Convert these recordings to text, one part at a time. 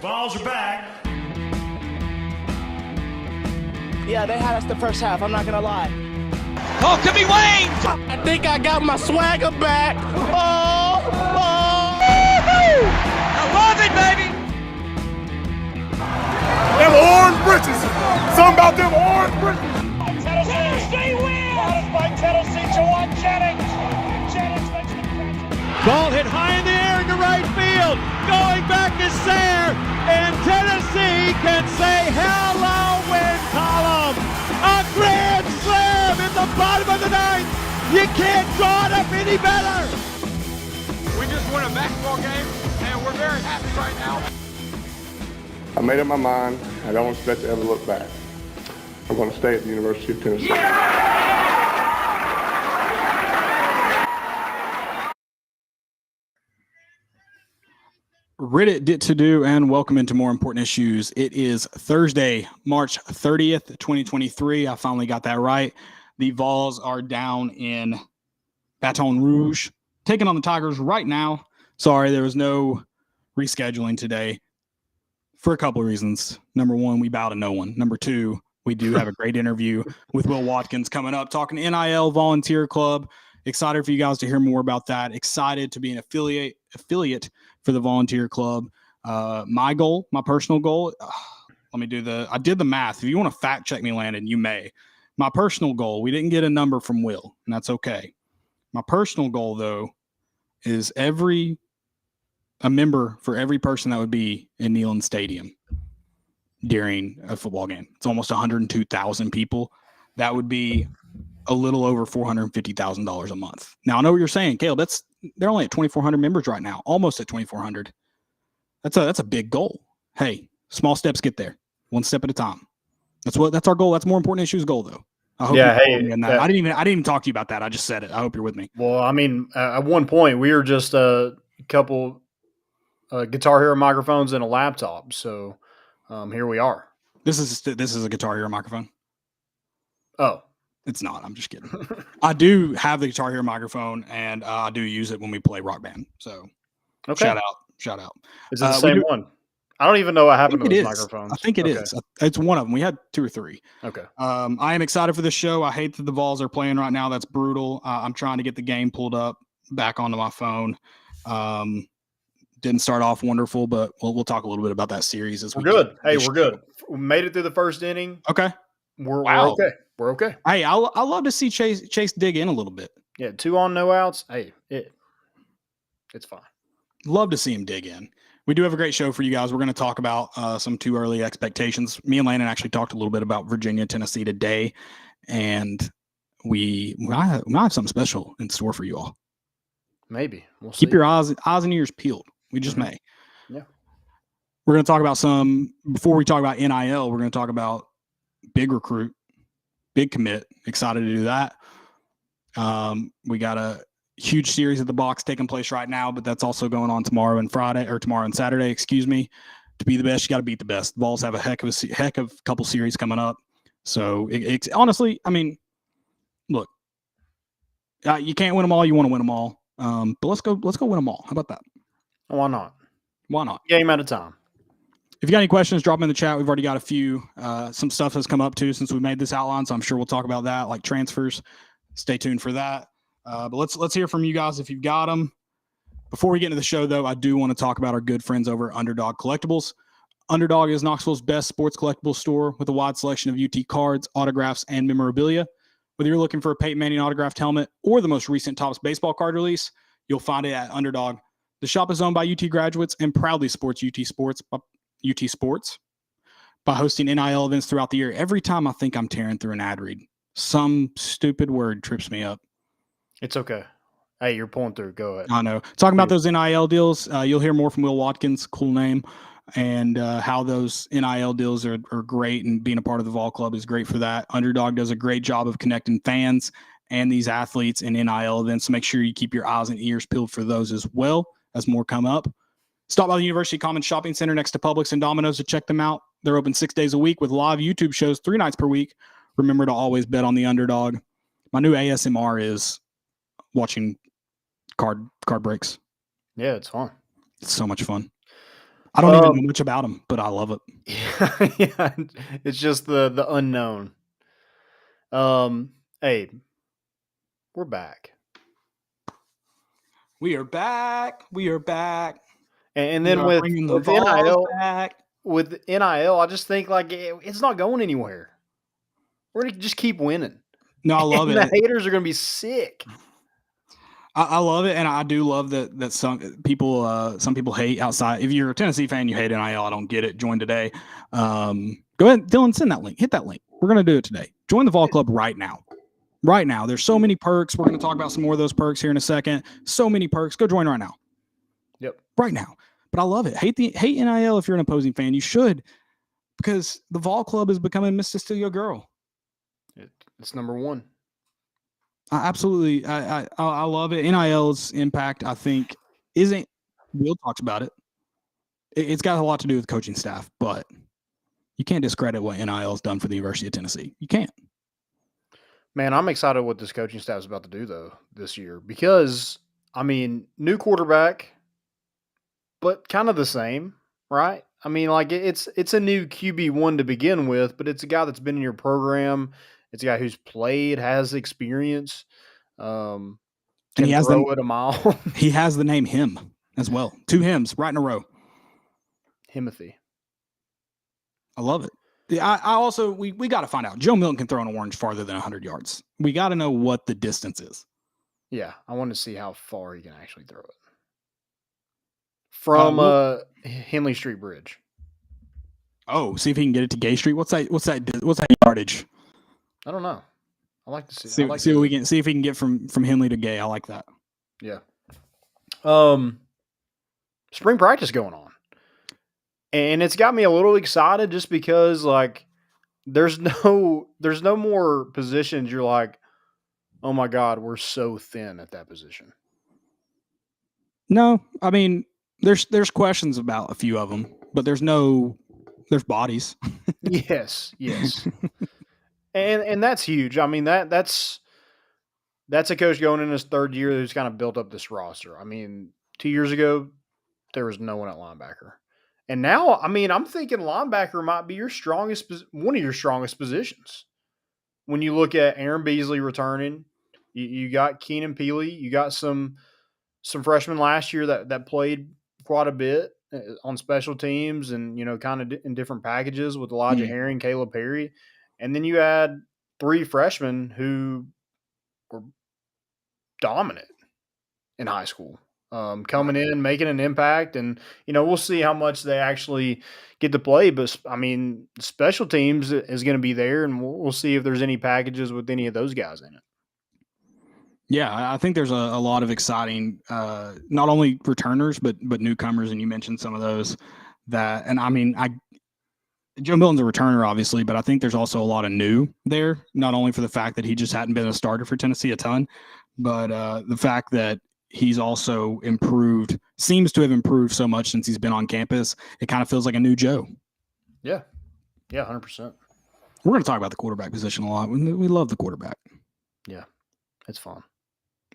Vols are back. Yeah, they had us the first half, I'm not going to lie. Oh, could be Wayne! I think I got my swagger back. Oh! I love it, baby! Them orange britches. Something about them orange britches. Tennessee wins! By Tennessee, Jawan Jennings. Jennings makes the catch. Ball hit high in the air into right field. Going back is Sayre. And Tennessee can say hello, win column. A grand slam in the bottom of the ninth. You can't draw it up any better. We just won a basketball game, and we're very happy right now. I made up my mind. I don't expect to ever look back. I'm going to stay at the University of Tennessee. Reddit did to do, and welcome into More Important Issues. It is Thursday, March 30th, 2023. I finally got that right. The Vols are down in Baton Rouge, taking on the Tigers right now. Sorry, there was no rescheduling today for a couple of reasons. Number one, we bow to no one. Number two, we do have a great interview with Will Watkins coming up, talking NIL Volunteer Club. Excited for you guys to hear more about that. Excited to be an affiliate for the Volunteer Club. My goal, my personal goal, I did the math. If you want to fact check me, Landon, you may. My personal goal, we didn't get a number from Will, and that's okay. My personal goal, though, is a member for every person that would be in Neyland Stadium during a football game. It's almost 102,000 people. That would be a little over $450,000 a month. Now, I know what you're saying, Caleb. They're only at 2,400 members right now, almost at 2,400. That's a big goal. Hey, small steps get there, one step at a time. That's our goal. That's More Important Issues goal, though. I hope I didn't even talk to you about that. I just said it. I hope you're with me. Well, I mean, at one point we were just a couple Guitar Hero microphones and a laptop. So here we are. This is a Guitar Hero microphone. Oh, it's not. I'm just kidding. I do have the Guitar Hero microphone, and I do use it when we play Rock Band. So okay. Shout out. Is it the same one? I don't even know what happened to those microphones. I think it is. It's one of them. We had 2 or 3. Okay. I am excited for this show. I hate that the Vols are playing right now. That's brutal. I'm trying to get the game pulled up back onto my phone. Didn't start off wonderful, but we'll talk a little bit about that series as we're good. Hey, we're good. We made it through the first inning. Okay. We're okay. We're okay. Hey, I love to see Chase dig in a little bit. Yeah, 2 on, no outs. Hey, it's fine. Love to see him dig in. We do have a great show for you guys. We're going to talk about some too early expectations. Me and Landon actually talked a little bit about Virginia, Tennessee today, and we might have something special in store for you all. Maybe. We'll Keep see. your eyes and ears peeled. We just may. Yeah. We're going to talk about before we talk about NIL, we're going to talk about big recruit, big commit. Excited to do that. We got a huge series at the box taking place right now, but that's also going on tomorrow and Saturday, excuse me. To be the best, you got to beat the best. The Vols have a heck of couple series coming up. So it's honestly, I mean, look, you can't win them all. You want to win them all. But let's go win them all. How about that? Why not? Why not? Game at a time. If you got any questions, drop them in the chat. We've already got a few. Some stuff has come up too since we made this outline, so I'm sure we'll talk about that, like transfers. Stay tuned for that. But let's hear from you guys if you've got them. Before we get into the show, though, I do want to talk about our good friends over at Underdog Collectibles. Underdog is Knoxville's best sports collectibles store with a wide selection of UT cards, autographs, and memorabilia. Whether you're looking for a Peyton Manning autographed helmet or the most recent Topps baseball card release, you'll find it at Underdog. The shop is owned by UT graduates and proudly supports UT Sports by hosting NIL events throughout the year. Every time I think I'm tearing through an ad read, some stupid word trips me up. It's okay. Hey, you're pulling through. Go ahead. I know. Talking about those NIL deals, you'll hear more from Will Watkins, cool name, and how those NIL deals are great, and being a part of the Vol Club is great for that. Underdog does a great job of connecting fans and these athletes in NIL events, so make sure you keep your eyes and ears peeled for those as well as more come up. Stop by the University Commons Shopping Center next to Publix and Domino's to check them out. They're open 6 days a week with live YouTube shows 3 nights per week. Remember to always bet on the underdog. My new ASMR is watching card breaks. Yeah, it's fun. It's so much fun. I don't even know much about him, but I love it. Yeah, it's just the unknown. Hey, we're back. We are back. We are back. And We then are with bringing the with Vols NIL, back. with NIL, I just think like it's not going anywhere. We're gonna just keep winning. No, I love And it. the haters are gonna be sick. I love it, and I do love that some people hate outside. If you're a Tennessee fan, you hate NIL. I don't get it. Join today. Go ahead, Dylan, send that link. Hit that link. We're gonna do it today. Join the Vol Club right now. Right now. There's so many perks. We're gonna talk about some more of those perks here in a second. So many perks. Go join right now. Yep. Right now. But I love it. Hate NIL if you're an opposing fan. You should, because the Vol Club is becoming Mr. Steal Your Girl. It's number one. Absolutely. I love it. NIL's impact, I think, isn't. Will talks about it. It's got a lot to do with coaching staff, but you can't discredit what NIL has done for the University of Tennessee. You can't. Man, I'm excited what this coaching staff is about to do though this year because I mean, new quarterback, but kind of the same, right? I mean, like it's a new QB1 to begin with, but it's a guy that's been in your program. It's a guy who's played, has experience, And can he has throw it a mile. He has the name Him as well. 2 hymns right in a row. Himothy. I love it. I also we got to find out. Joe Milton can throw an orange farther than 100 yards. We got to know what the distance is. Yeah, I want to see how far he can actually throw it from Henley Street Bridge. Oh, see if he can get it to Gay Street. What's that yardage? I don't know. I like to see. See what we can see if he can get from Henley to Gay. I like that. Yeah. Spring practice going on. And it's got me a little excited just because like there's no more positions you're like, oh my God, we're so thin at that position. No, I mean there's questions about a few of them, but there's bodies. Yes. And that's huge. I mean that's a coach going in his third year who's kind of built up this roster. I mean, 2 years ago there was no one at linebacker. And now, I mean, I'm thinking linebacker might be one of your strongest positions. When you look at Aaron Beasley returning, you got Keenan Peely, you got some freshmen last year that played quite a bit on special teams and, you know, kind of in different packages with Elijah Herring, Caleb Perry. And then you add 3 freshmen who were dominant in high school. Coming in, making an impact, and you know we'll see how much they actually get to play. But I mean, special teams is going to be there, and we'll see if there's any packages with any of those guys in it. Yeah, I think there's a lot of exciting, not only returners but newcomers, and you mentioned some of those. And I mean, Joe Milton's a returner, obviously, but I think there's also a lot of new there. Not only for the fact that he just hadn't been a starter for Tennessee a ton, but the fact that he's also seems to have improved so much since he's been on campus. It kind of feels like a new Joe. Yeah, 100%. We're going to talk about the quarterback position a lot. We love the quarterback. Yeah, it's fun.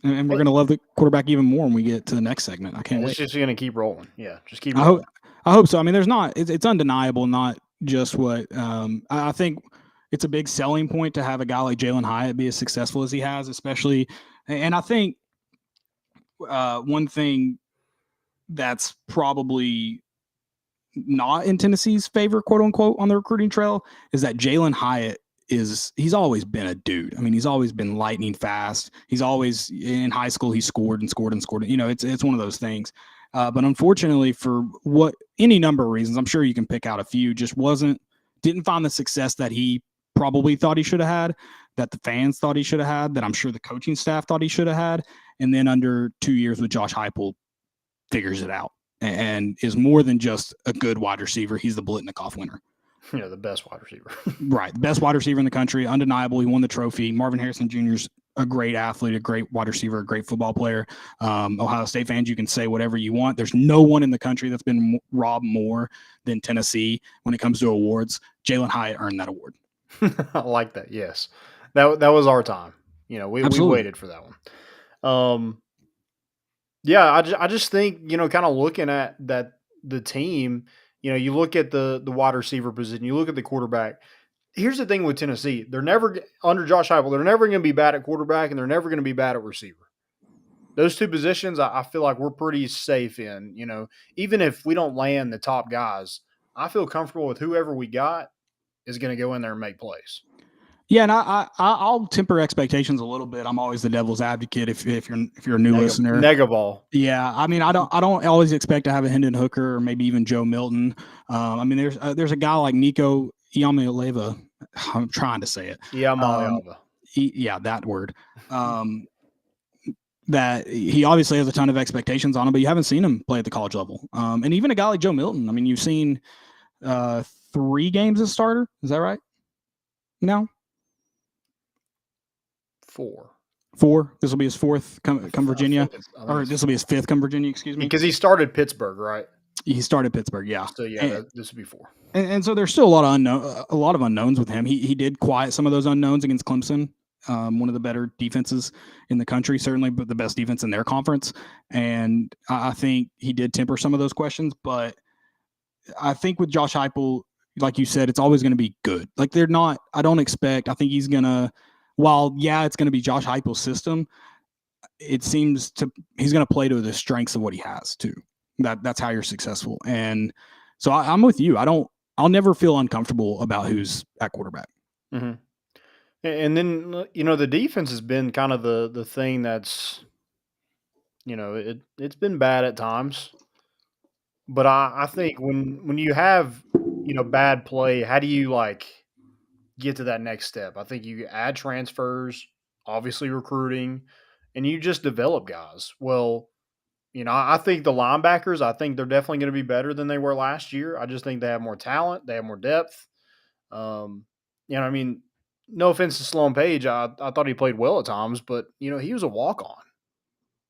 And we're going to love the quarterback even more when we get to the next segment. I can't wait. It's just going to keep rolling. Yeah, just keep rolling. I hope so. I mean, it's undeniable, not just what I think it's a big selling point to have a guy like Jalen Hyatt be as successful as he has, especially. And I think one thing that's probably not in Tennessee's favor, quote unquote, on the recruiting trail is that Jalen Hyatt he's always been a dude. I mean, he's always been lightning fast. He's always in high school. He scored and scored and scored. You know, it's one of those things. But unfortunately, for any number of reasons, I'm sure you can pick out a few, just didn't find the success that he probably thought he should have had, that the fans thought he should have had, that I'm sure the coaching staff thought he should have had. And then under 2 years with Josh Heupel, figures it out and is more than just a good wide receiver. He's the Blitnikoff winner. Yeah, the best wide receiver. Right. The best wide receiver in the country. Undeniable. He won the trophy. Marvin Harrison Jr. is a great athlete, a great wide receiver, a great football player. Ohio State fans, you can say whatever you want. There's no one in the country that's been robbed more than Tennessee when it comes to awards. Jalen Hyatt earned that award. I like that. Yes. That was our time. You know, we waited for that one. Yeah, I just think, you know, kind of looking at that the team, you look at the wide receiver position, you look at the quarterback. Here's the thing with Tennessee. They're never, under Josh Heupel, they're never going to be bad at quarterback, and they're never going to be bad at receiver. Those two positions, I feel like we're pretty safe in. Even if we don't land the top guys, I feel comfortable with whoever we got is going to go in there and make plays. Yeah, and I'll temper expectations a little bit. I'm always the devil's advocate if you're a new listener. Negaball. Yeah, I mean, I don't always expect to have a Hendon Hooker or maybe even Joe Milton. I mean, there's a guy like Nico Iamaleava. I'm trying to say it. Iamaleava. Yeah, that word. That he obviously has a ton of expectations on him, but you haven't seen him play at the college level. And even a guy like Joe Milton. I mean, you've seen 3 games as starter. Is that right? No. 4. This will be his 4th come Virginia, or this will be his 5th come Virginia. Excuse me, because he started Pittsburgh, right? He stared Pittsburgh, yeah. So yeah, this will be 4. And so there's still a lot of unknowns with him. He did quiet some of those unknowns against Clemson, one of the better defenses in the country, certainly, but the best defense in their conference. And I think he did temper some of those questions. But I think with Josh Heupel, like you said, it's always going to be good. Like I think he's going to. While, it's going to be Josh Heupel's system, it seems he's going to play to the strengths of what he has too. That's how you're successful. And so I'm with you. I'll never feel uncomfortable about who's at quarterback. Mm-hmm. And then, the defense has been kind of the thing that's, it's been bad at times. But I think when you have, bad play, how do you get to that next step? I think you add transfers, obviously recruiting, and you just develop guys. Well, I think the linebackers, I think they're definitely going to be better than they were last year. I just think they have more talent. They have more depth. I mean, no offense to Sloan Page. I thought he played well at times, but, he was a walk-on.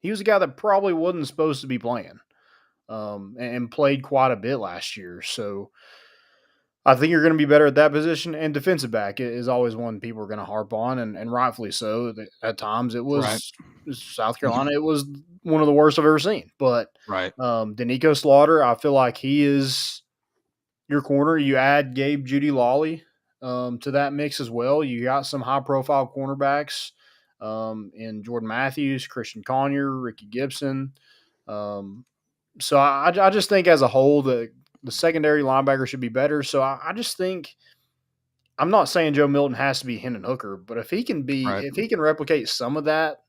He was a guy that probably wasn't supposed to be playing and played quite a bit last year. So, I think you're going to be better at that position, and defensive back is always one people are going to harp on, and rightfully so. At times, it was South Carolina. It was one of the worst I've ever seen. But Danico Slaughter, I feel like he is your corner. You add Gabe Judy Lawley to that mix as well. You got some high-profile cornerbacks in Jordan Matthews, Christian Conyer, Ricky Gibson. So I just think as a whole the secondary linebacker should be better. So I just think I'm not saying Joe Milton has to be Hendon Hooker, but if he can if he can replicate some of that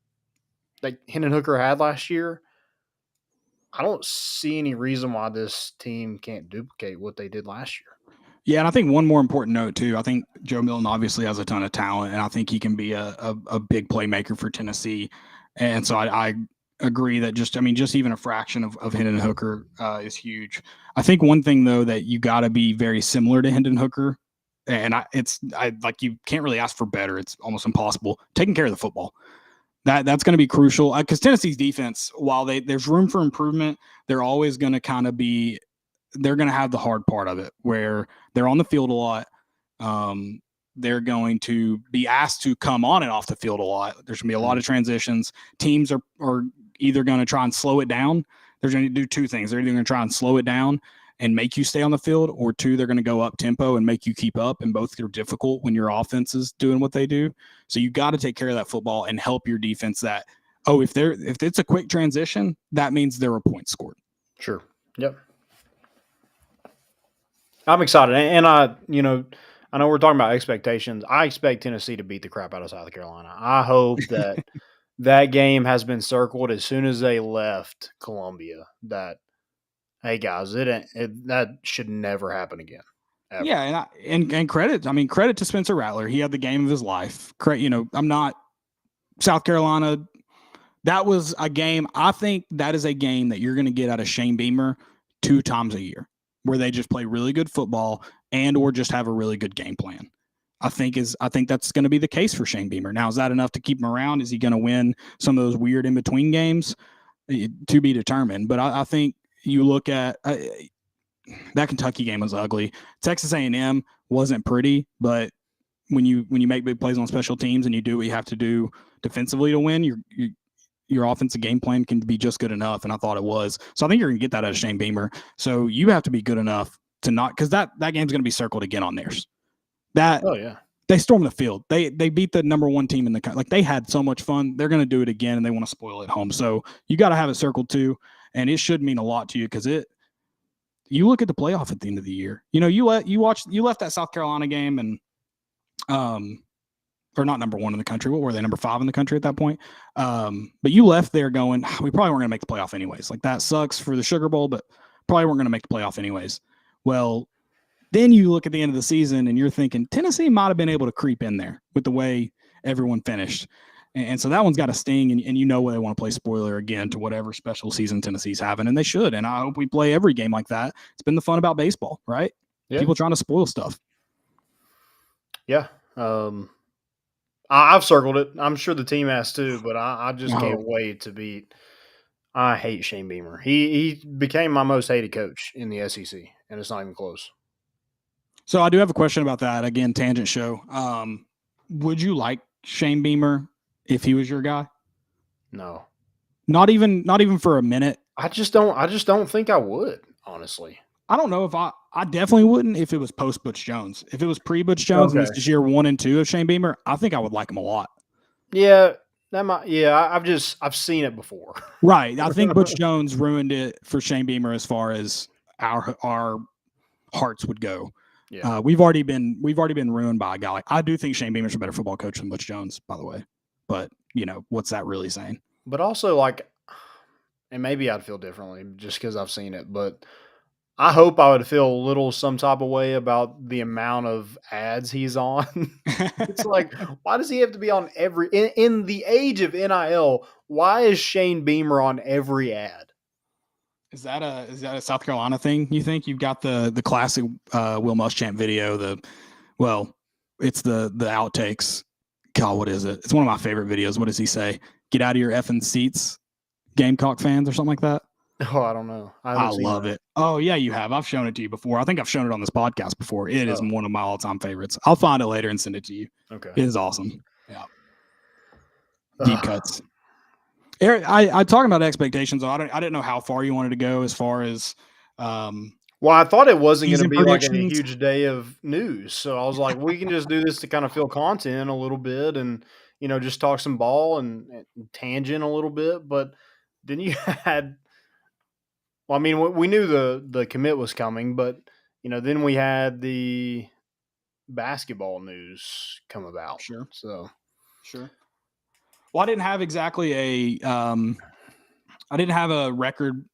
Hendon Hooker had last year, I don't see any reason why this team can't duplicate what they did last year. Yeah, and I think one more important note too. I think Joe Milton obviously has a ton of talent, and I think he can be a big playmaker for Tennessee. And so I agree that just even a fraction of Hendon Hooker is huge. I think one thing though that you got to be very similar to Hendon Hooker, and you can't really ask for better. It's almost impossible. Taking care of the football. That's going to be crucial because Tennessee's defense, while there's room for improvement, they're always going to they're going to have the hard part of it where they're on the field a lot. They're going to be asked to come on and off the field a lot. There's going to be a lot of transitions. Teams are either going to try and slow it down. They're going to do 2 things. They're either going to try and slow it down and make you stay on the field, or 2, they're going to go up tempo and make you keep up. And both are difficult when your offense is doing what they do. So you got to take care of that football and help your defense that, if it's a quick transition, that means there were points scored. Sure. Yep. I'm excited. And I know we're talking about expectations. I expect Tennessee to beat the crap out of South Carolina. I hope that that game has been circled as soon as they left Columbia. That, hey guys, that should never happen again. Ever. Yeah, and credit. I mean, credit to Spencer Rattler. He had the game of his life. I'm not South Carolina. That was a game. I think that is a game that you're going to get out of Shane Beamer 2 times a year, where they just play really good football or just have a really good game plan. I think that's going to be the case for Shane Beamer. Now, is that enough to keep him around? Is he going to win some of those weird in-between games? To be determined. But I think you look at that Kentucky game was ugly. Texas A&M wasn't pretty, but when you make big plays on special teams and you do what you have to do defensively to win, your offensive game plan can be just good enough, and I thought it was. So I think you're going to get that out of Shane Beamer. So you have to be good enough to not – because that game's going to be circled again on theirs. Oh, yeah. They stormed the field. They beat the number one team in the – like, they had so much fun. They're going to do it again, and they want to spoil it at home. So you got to have it circled too, and it should mean a lot to you because you look at the playoff at the end of the year. You know, you left that South Carolina game and or not number one in the country. What were they? Number 5 in the country at that point. But you left there going, we probably weren't going to make the playoff anyways. Like, that sucks for the Sugar Bowl, but probably weren't going to make the playoff anyways. Well, then you look at the end of the season and you're thinking Tennessee might have been able to creep in there with the way everyone finished. And so that one's got a sting, and you know they want to play spoiler again to whatever special season Tennessee's having, and they should. And I hope we play every game like that. It's been the fun about baseball, right? Yeah. People trying to spoil stuff. Yeah. I've circled it. I'm sure the team has too, but I just can't wait to beat. I hate Shane Beamer. He became my most hated coach in the SEC, and it's not even close. So I do have a question about that. Again, tangent show. Would you like Shane Beamer if he was your guy? No. Not even for a minute. I just don't think I would, honestly. I don't know if I definitely wouldn't if it was post Butch Jones. If it was pre Butch Jones and this is year 1 and 2 of Shane Beamer, I think I would like him a lot. Yeah, I've seen it before. Right. I think Butch Jones ruined it for Shane Beamer as far as our hearts would go. Yeah. We've already been ruined by a guy. I do think Shane Beamer's a better football coach than Butch Jones, by the way. But, you know, what's that really saying? But also, like, and maybe I'd feel differently just because I've seen it, but I hope I would feel a little some type of way about the amount of ads he's on. It's like, why does he have to be on every in the age of NIL? Why is Shane Beamer on every ad? Is that a South Carolina thing? You think you've got the classic Will Muschamp video? It's the outtakes. God, what is it? It's one of my favorite videos. What does he say? Get out of your effing seats, Gamecock fans, or something like that. Oh, I don't know. I love it. Oh, yeah, you have. I've shown it to you before. I think I've shown it on this podcast before. It is one of my all-time favorites. I'll find it later and send it to you. Okay. It is awesome. Yeah. Deep cuts. Eric, I talking about expectations. I didn't know how far you wanted to go as far as well, I thought it wasn't going to be like a huge day of news. So I was like, we can just do this to kind of fill content a little bit and, you know, just talk some ball and tangent a little bit. But then you had, well, I mean, we knew the commit was coming, but, you know, then we had the basketball news come about. Sure. So, sure. Well, I didn't have exactly I didn't have a record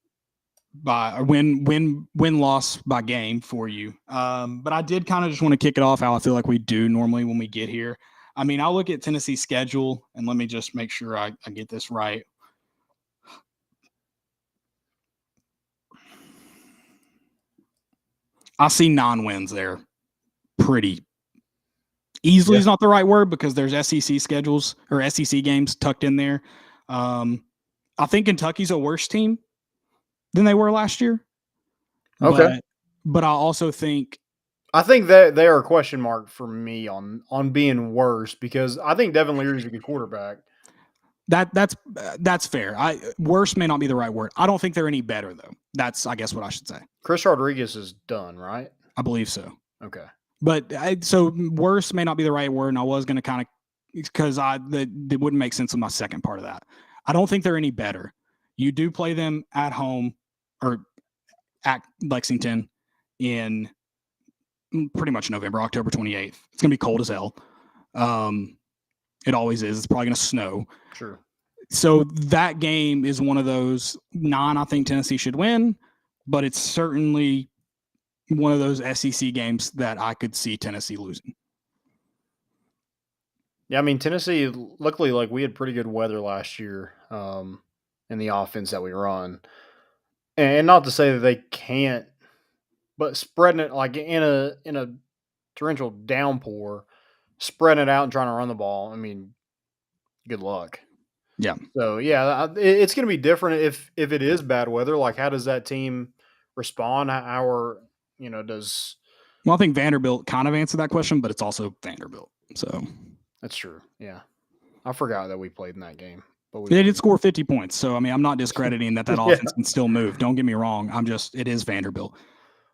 by win loss by game for you. But I did kind of just want to kick it off how I feel like we do normally when we get here. I mean, I'll look at Tennessee's schedule and let me just make sure I get this right. I see 9 wins there. Pretty easily is not the right word because there's SEC schedules or SEC games tucked in there. I think Kentucky's a worse team than they were last year. Okay. But I also think that they are a question mark for me on being worse because I think Devin Leary's a good quarterback. That's fair. Worse may not be the right word. I don't think they're any better though. That's I guess what I should say. Chris Rodriguez is done, right? I believe so. Okay. But so worse may not be the right word, and I was going to kind of because it wouldn't make sense with my second part of that. I don't think they're any better. You do play them at home or at Lexington in pretty much November, October 28th. It's going to be cold as hell. It always is. It's probably going to snow. Sure. So that game is one of those 9 I think Tennessee should win, but it's certainly one of those SEC games that I could see Tennessee losing. Yeah, I mean, Tennessee, luckily, like we had pretty good weather last year in the offense that we run. And not to say that they can't, but spreading it like in a torrential downpour, spreading it out and trying to run the ball, I mean, good luck. Yeah. So, yeah, it's going to be different if it is bad weather. Like, how does that team respond? Well, I think Vanderbilt kind of answered that question, but it's also Vanderbilt. So that's true. Yeah. I forgot that we played in that game. But They did score 50 points. So, I mean, I'm not discrediting that Yeah. offense can still move. Don't get me wrong. It is Vanderbilt.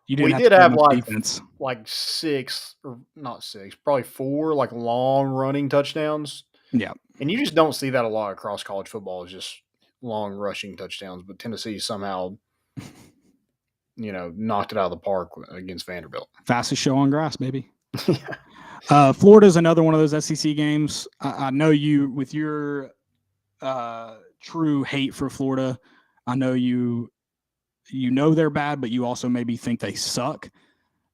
You didn't We have did to play have much defense. like 6, or not 6, probably 4 like long running touchdowns. Yeah. And you just don't see that a lot across college football, is just long rushing touchdowns. But Tennessee somehow, knocked it out of the park against Vanderbilt. Fastest show on grass, baby. Florida's another one of those SEC games. I know you, with your true hate for Florida, I know you know they're bad, but you also maybe think they suck.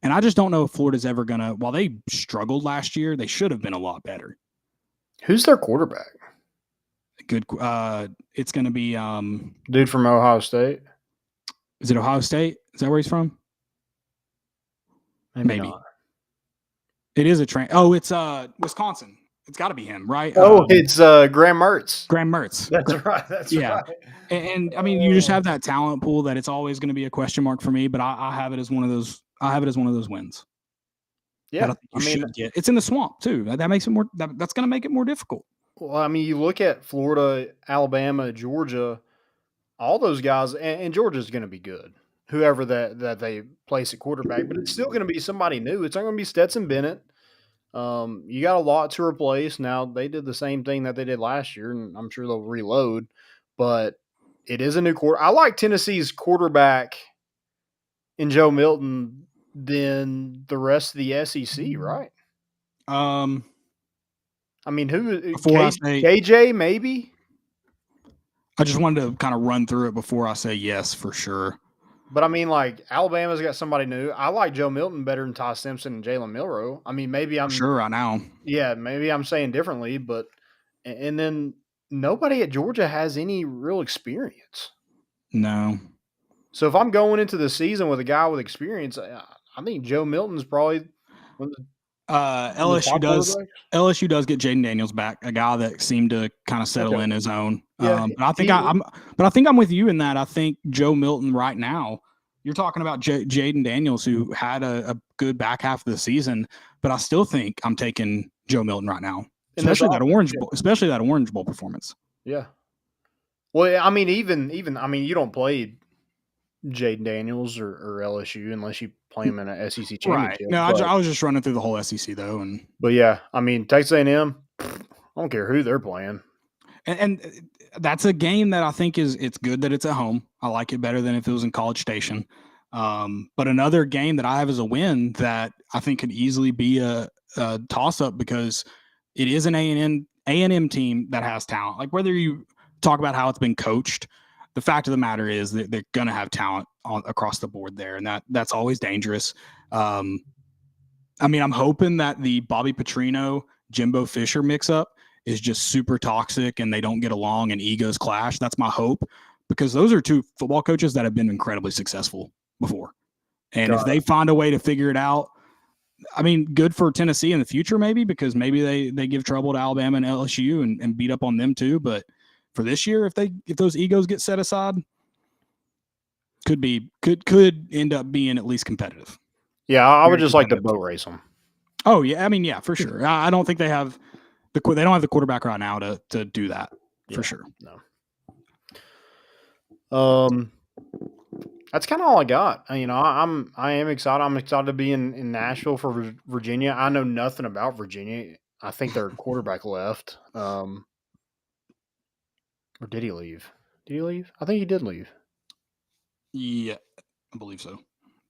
And I just don't know if Florida's ever going to, while they struggled last year, they should have been a lot better. Who's their quarterback? Good. It's going to be dude from Ohio State. Is it Ohio State? Is that where he's from? Maybe. Not. It is a train. Oh, it's Wisconsin. It's got to be him, right? Oh, it's Graham Mertz. Graham Mertz. That's right. That's right. And I mean, you just have that talent pool that it's always going to be a question mark for me. But I have it as one of those. I have it as one of those wins. Yeah, it's in the swamp too. That makes it more. That's going to make it more difficult. Well, I mean, you look at Florida, Alabama, Georgia, all those guys, and Georgia's going to be good. Whoever that they place at quarterback, but it's still going to be somebody new. It's not going to be Stetson Bennett. You got a lot to replace. Now, they did the same thing that they did last year, and I'm sure they'll reload, but it is a new quarter. I like Tennessee's quarterback in Joe Milton than the rest of the SEC, right? I mean, who? KJ, maybe? I just wanted to kind of run through it before I say yes for sure. But I mean, like, Alabama's got somebody new. I like Joe Milton better than Ty Simpson and Jalen Milroe. I mean, maybe I'm sure I know. Yeah, maybe I'm saying differently, but and then nobody at Georgia has any real experience. No. So if I'm going into the season with a guy with experience, I think Joe Milton's probably one of the LSU does get Jaden Daniels back, a guy that seemed to kind of settle in his own. Yeah, but I think I'm with you in that. I think Joe Milton right now, you're talking about Jaden Daniels, who had a good back half of the season, but I still think I'm taking Joe Milton right now, especially that Orange Bowl performance. Yeah. Well, I mean, even you don't play Jaden Daniels or LSU unless you play him in an SEC championship. Right. No, I was just running through the whole SEC though, but yeah, I mean, Texas A&M, I don't care who they're playing, and that's a game that I think it's good that it's at home. I like it better than if it was in College Station. But another game that I have as a win that I think could easily be a toss up because it is an A&M team that has talent. Like whether you talk about how it's been coached, the fact of the matter is that they're going to have talent across the board there, and that's always dangerous. I mean, I'm hoping that the Bobby Petrino, Jimbo Fisher mix-up is just super toxic and they don't get along and egos clash. That's my hope, because those are two football coaches that have been incredibly successful before. And if they find a way to figure it out, I mean, good for Tennessee in the future maybe, because maybe they give trouble to Alabama and LSU and beat up on them too, but for this year, if those egos get set aside, could end up being at least competitive. Yeah, I would just like to boat race them. Oh yeah, I mean, yeah, for sure. I don't think they don't have the quarterback right now to do that for sure. No. That's kind of all I got. I am excited. I'm excited to be in Nashville for Virginia. I know nothing about Virginia. I think their quarterback left. Or did he leave? Did he leave? I think he did leave. Yeah, I believe so.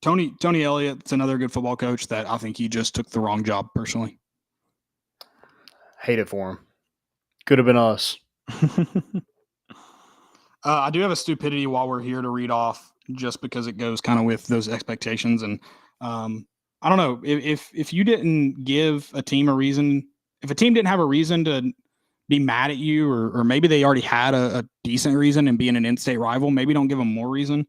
Tony Elliott's another good football coach that I think he just took the wrong job personally. Hate it for him. Could have been us. I do have a stupidity while we're here to read off, just because it goes kind of with those expectations. And I don't know if you didn't give a team a reason, if a team didn't have a reason to be mad at you, or maybe they already had a decent reason and being an in-state rival, maybe don't give them more reason.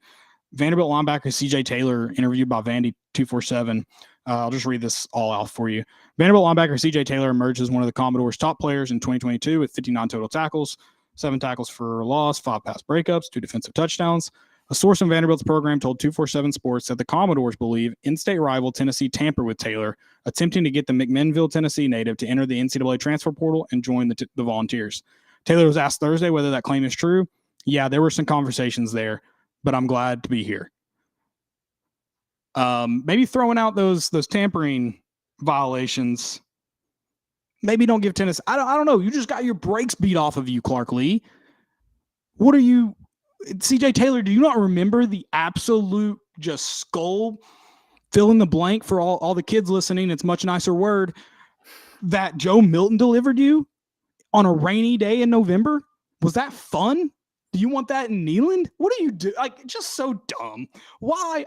Vanderbilt linebacker CJ Taylor, interviewed by Vandy 247. I'll just read this all out for you. Vanderbilt linebacker CJ Taylor emerged as one of the Commodores' top players in 2022 with 59 total tackles, 7 tackles for loss, 5 pass breakups, 2 defensive touchdowns. A source in Vanderbilt's program told 247 Sports that the Commodores believe in-state rival Tennessee tampered with Taylor, attempting to get the McMinnville, Tennessee native to enter the NCAA transfer portal and join the Volunteers. Taylor was asked Thursday whether that claim is true. Yeah, there were some conversations there, but I'm glad to be here. Maybe throwing out those tampering violations. Maybe don't give Tennessee. I don't know. You just got your brakes beat off of you, Clark Lee. What are you, CJ Taylor? Do you not remember the absolute just skull fill in the blank for all the kids listening? It's a much nicer word that Joe Milton delivered you on a rainy day in November. Was that fun? Do you want that in Neyland? What do you do? Like, just so dumb. Why?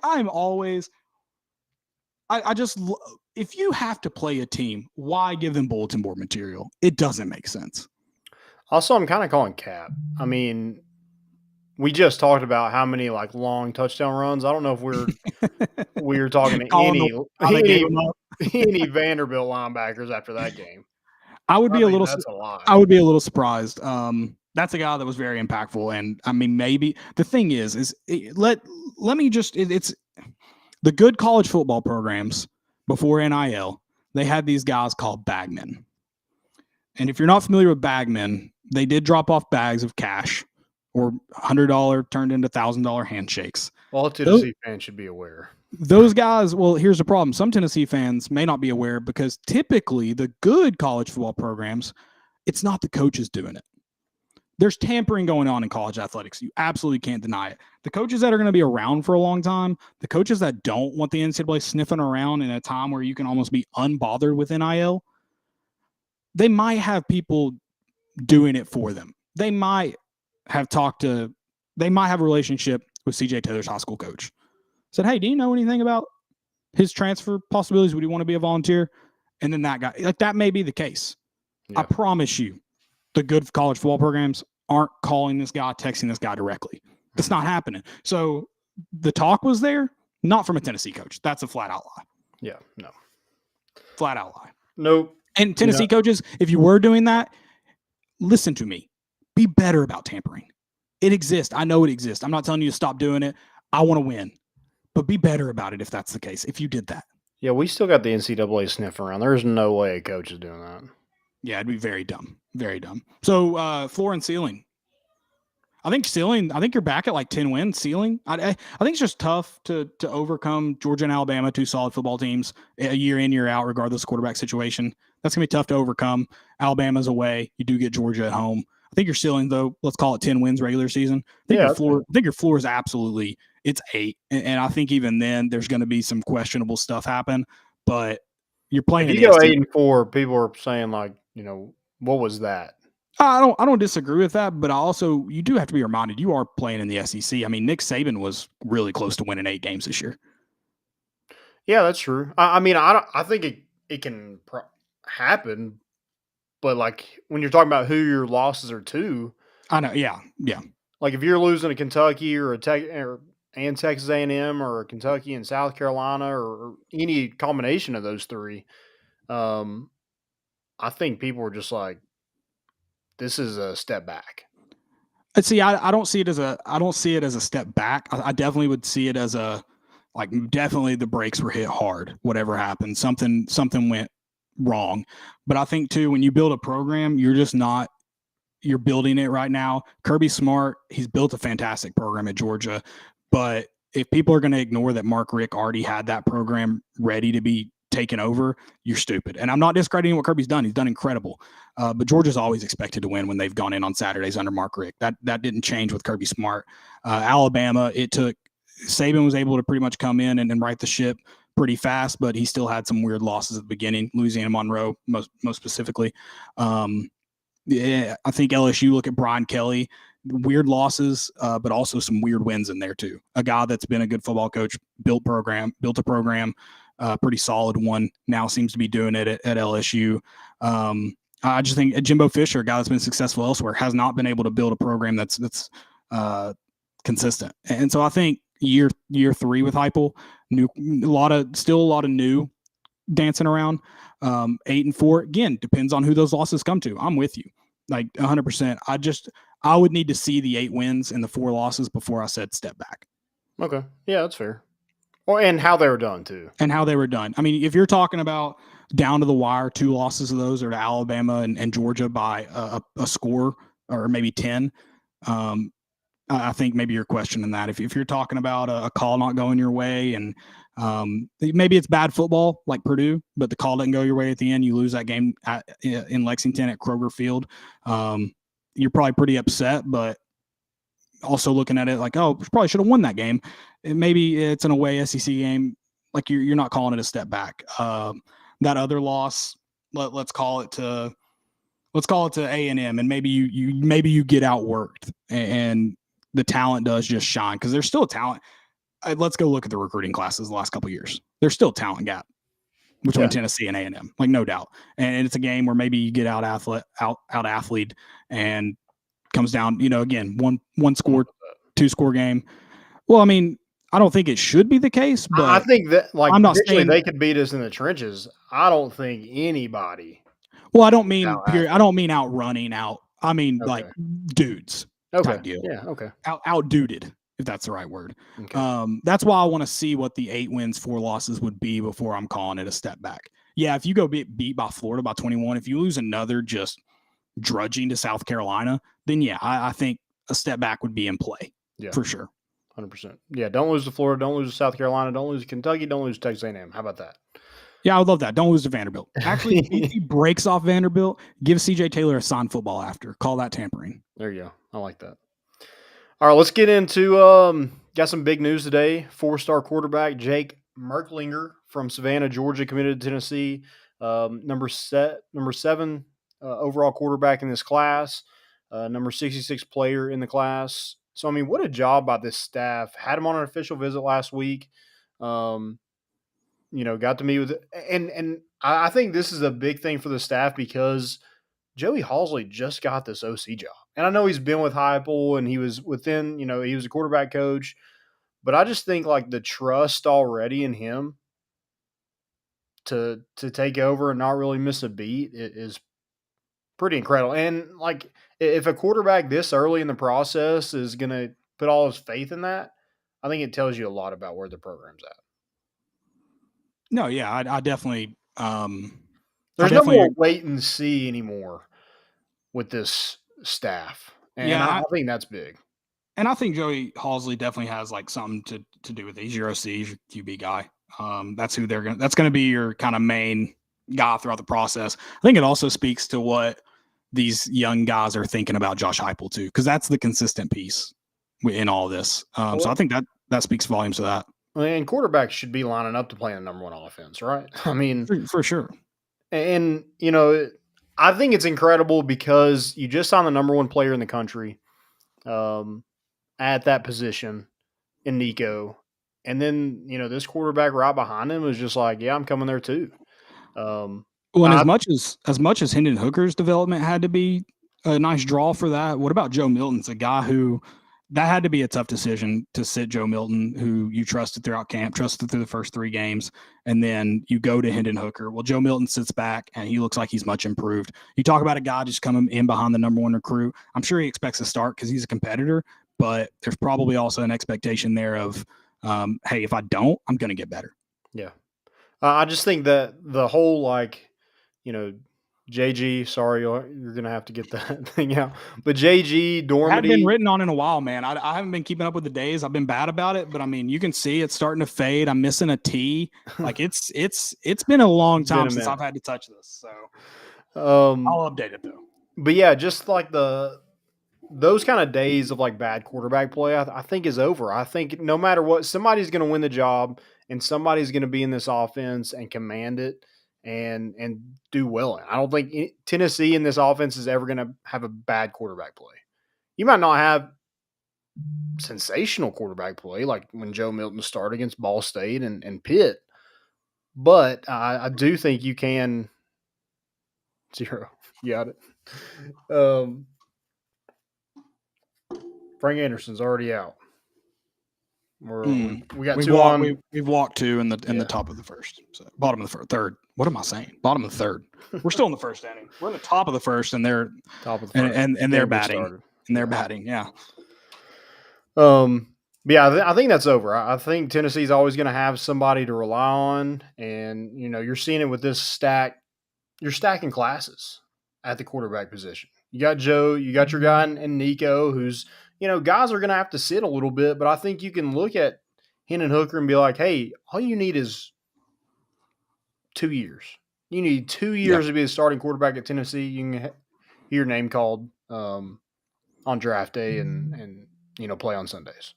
If you have to play a team, why give them bulletin board material? It doesn't make sense. Also, I'm kind of calling cap. I mean, we just talked about how many like long touchdown runs. I don't know if we're talking to any Vanderbilt linebackers after that game. I would be a little surprised. That's a guy that was very impactful, and I mean, maybe the thing is let me just it's the good college football programs before NIL. They had these guys called bagmen, and if you're not familiar with bagmen, they did drop off bags of cash or $100 turned into $1,000 handshakes. All Tennessee fans should be aware. Those guys, well, here's the problem. Some Tennessee fans may not be aware because typically the good college football programs, it's not the coaches doing it. There's tampering going on in college athletics. You absolutely can't deny it. The coaches that are going to be around for a long time, the coaches that don't want the NCAA sniffing around in a time where you can almost be unbothered with NIL, they might have people doing it for them. They might have a relationship with CJ Taylor's high school coach. Said, hey, do you know anything about his transfer possibilities? Would he want to be a volunteer? And then that guy, like that may be the case. Yeah. I promise you, the good college football programs aren't calling this guy, texting this guy directly. That's not happening. So the talk was there, not from a Tennessee coach. That's a flat out lie. Yeah, no. Flat out lie. Nope. And Tennessee coaches, if you were doing that, listen to me. Be better about tampering. It exists. I know it exists. I'm not telling you to stop doing it. I want to win. But be better about it if that's the case, if you did that. Yeah, we still got the NCAA sniffing around. There's no way a coach is doing that. Yeah, it'd be very dumb. Very dumb. So floor and ceiling. I think you're back at like 10 wins ceiling. I think it's just tough to overcome Georgia and Alabama, two solid football teams, a year in, year out, regardless of quarterback situation. That's going to be tough to overcome. Alabama's away. You do get Georgia at home. I think your ceiling, though, let's call it 10 wins regular season. I think your floor is absolutely – it's 8. And I think even then there's going to be some questionable stuff happen. But you're playing – If you go 8-4, people are saying like, what was that? I don't disagree with that, but you do have to be reminded you are playing in the SEC. I mean, Nick Saban was really close to winning 8 games this year. Yeah, that's true. I think it can happen, but like when you're talking about who your losses are to, I know, yeah. Like if you're losing to Kentucky or and Texas A&M or Kentucky and South Carolina or any combination of those three, I think people are just like, this is a step back. See, I don't see it as a step back. I definitely would see it as definitely the brakes were hit hard. Whatever happened, something went wrong. But I think too, when you build a program, you're building it right now. Kirby Smart, he's built a fantastic program at Georgia. But if people are going to ignore that Mark Richt already had that program ready to be taken over, you're stupid. And I'm not discrediting what Kirby's done. He's done incredible. But Georgia's always expected to win when they've gone in on Saturdays under Mark Richt. That didn't change with Kirby Smart. Alabama, Saban was able to pretty much come in and right the ship pretty fast, but he still had some weird losses at the beginning. Louisiana Monroe, most specifically. Yeah, I think LSU, look at Brian Kelly, weird losses, but also some weird wins in there too. A guy that's been a good football coach, built a program, pretty solid one. Now seems to be doing it at LSU. I just think Jimbo Fisher, a guy that's been successful elsewhere, has not been able to build a program that's consistent. And so I think year 3 with Heupel, still a lot of new dancing around. 8-4 again depends on who those losses come to. I'm with you, like 100%. I would need to see the 8 wins and the 4 losses before I said step back. Okay, yeah, that's fair. And how they were done too. And how they were done. I mean, if you're talking about down to the wire, 2 losses of those are to Alabama and Georgia by a score, or maybe 10. I think maybe you're questioning that. If you're talking about a call not going your way, and maybe it's bad football like Purdue, but the call didn't go your way at the end, you lose that game in Lexington at Kroger Field. You're probably pretty upset, but also looking at it like, oh, probably should have won that game. Maybe it's an away SEC game. Like you're not calling it a step back. That other loss, let's call it to A&M, and maybe you get outworked and the talent does just shine, because there's still a talent. Let's go look at the recruiting classes the last couple of years. There's still a talent gap between Tennessee and A&M, like no doubt. And it's a game where maybe you get out athlete and comes down, again, one score, 2-score game. Well, I mean, I don't think it should be the case, but I think that I'm not saying they could beat us in the trenches. I don't think anybody. Well, I don't mean I don't mean outrunning out. I mean like dudes. Okay. Type deal. Yeah. Okay. Outduded, if that's the right word. Okay. That's why I want to see what the 8 wins, 4 losses would be before I'm calling it a step back. Yeah, if you go beat by Florida by 21, if you lose another just drudging to South Carolina, then yeah, I think a step back would be in play. Yeah, for sure. 100%. Yeah, don't lose to Florida, don't lose to South Carolina, don't lose to Kentucky, don't lose to Texas A&M. How about that? Yeah, I would love that. Don't lose to Vanderbilt. Actually, if he breaks off Vanderbilt, give CJ Taylor a signed football after. Call that tampering. There you go. I like that. All right, let's get into got some big news today. 4-star quarterback Jake Merklinger from Savannah, Georgia, committed to Tennessee. Number 7 overall quarterback in this class. Number 66 player in the class. So, I mean, what a job by this staff. Had him on an official visit last week. Got to meet with – and I think this is a big thing for the staff, because Joey Halzle just got this OC job. And I know he's been with Heupel and he was within – he was a quarterback coach. But I just think, like, the trust already in him to take over and not really miss a beat is pretty incredible. And, like, if a quarterback this early in the process is going to put all his faith in that, I think it tells you a lot about where the program's at. No, yeah, I definitely. There's no more wait and see anymore with this staff, and yeah, I think that's big. And I think Joey Halzle definitely has like something to do with it. He's your OC, he's your QB guy. That's who that's going to be your kind of main guy throughout the process. I think it also speaks to what these young guys are thinking about Josh Heupel too, because that's the consistent piece in all this. So I think that speaks volumes to that. And quarterbacks should be lining up to play in the number 1 offense, right? I mean, for sure. And, I think it's incredible because you just signed the number 1 player in the country at that position in Nico. And then, this quarterback right behind him is just like, yeah, I'm coming there too. Well, and as much as Hendon Hooker's development had to be a nice draw for that, what about Joe Milton's a guy who – that had to be a tough decision to sit Joe Milton, who you trusted throughout camp, trusted through the first 3 games, and then you go to Hendon Hooker. Well, Joe Milton sits back, and he looks like he's much improved. You talk about a guy just coming in behind the number 1 recruit. I'm sure he expects to start because he's a competitor, but there's probably also an expectation there of, hey, if I don't, I'm going to get better. Yeah. I just think that the whole, JG, sorry, you're going to have to get that thing out. But JG, Dormady. I haven't been written on in a while, man. I haven't been keeping up with the days. I've been bad about it, but I mean, you can see it's starting to fade. I'm missing a T. Like it's been a long time since I've had to touch this. So I'll update it though. But yeah, just like those kind of days of like bad quarterback play, I think is over. I think no matter what, somebody's going to win the job and somebody's going to be in this offense and command it and do well. I don't think Tennessee in this offense is ever going to have a bad quarterback play. You might not have sensational quarterback play like when Joe Milton started against Ball State and Pitt, but I do think you can. 0. You got it. Frank Anderson's already out. We got 2 on. We've walked 2 in the top of the first, so bottom of the third. What am I saying? Bottom of the third. We're still in the first inning. We're in the top of the first, and they're top of the first. and they're batting. And they're batting. Yeah. Yeah, I think that's over. I think Tennessee's always going to have somebody to rely on, and you're seeing it with this stack. You're stacking classes at the quarterback position. You got Joe, you got your guy in Nico, who's, guys are going to have to sit a little bit, but I think you can look at Hendon Hooker and be like, hey, all you need is 2 years. You need 2 years to be the starting quarterback at Tennessee. You can hear your name called on draft day and play on Sundays.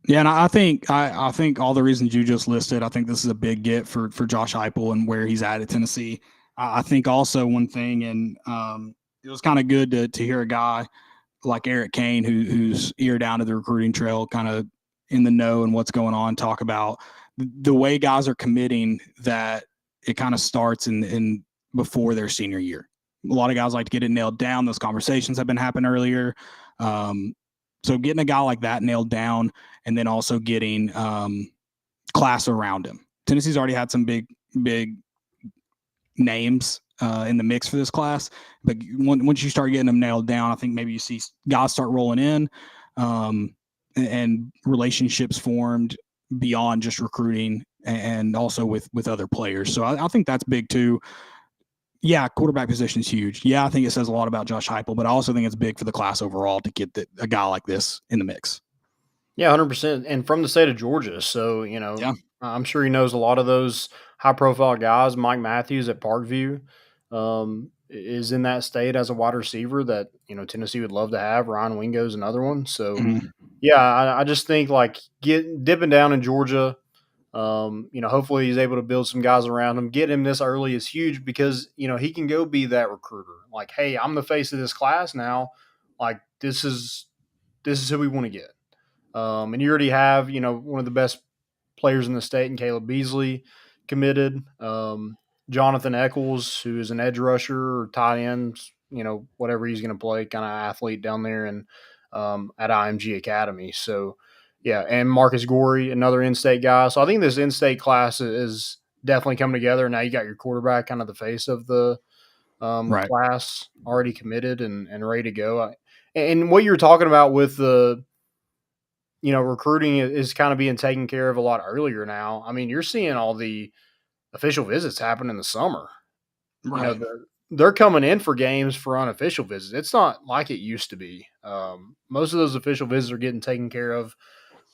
Yeah, and I think all the reasons you just listed, I think this is a big get for Josh Heupel and where he's at Tennessee. I think also one thing, and it was kind of good to hear a guy like Eric Kane, who's ear down to the recruiting trail, kind of in the know and what's going on, talk about the way guys are committing, that it kind of starts in before their senior year. A lot of guys like to get it nailed down. Those conversations have been happening earlier. So getting a guy like that nailed down, and then also getting class around him. Tennessee's already had some big names in the mix for this class, but once you start getting them nailed down, I think maybe you see guys start rolling in, and relationships formed beyond just recruiting, and also with other players. So I think that's big too. Yeah, quarterback position is huge. Yeah, I think it says a lot about Josh Heupel, but I also think it's big for the class overall to get a guy like this in the mix. Yeah, 100%. And from the state of Georgia. So, I'm sure he knows a lot of those high-profile guys. Mike Matthews at Parkview is in that state as a wide receiver that, Tennessee would love to have. Ryan Wingo's another one. So, yeah, I just think, dipping down in Georgia, hopefully he's able to build some guys around him. Get him this early is huge because, he can go be that recruiter. Like, hey, I'm the face of this class now. Like, this is who we want to get. And you already have, one of the best players in the state in Caleb Beasley committed. Jonathan Eccles, who is an edge rusher or tight end, whatever he's going to play, kind of athlete down there and at IMG Academy. So, yeah, and Marcus Gorey, another in-state guy. So I think this in-state class is definitely coming together. Now you got your quarterback, kind of the face of the class, already committed and ready to go. And what you were talking about with the recruiting is kind of being taken care of a lot earlier now. I mean, you're seeing all the official visits happen in the summer. Right. They're coming in for games for unofficial visits. It's not like it used to be. Most of those official visits are getting taken care of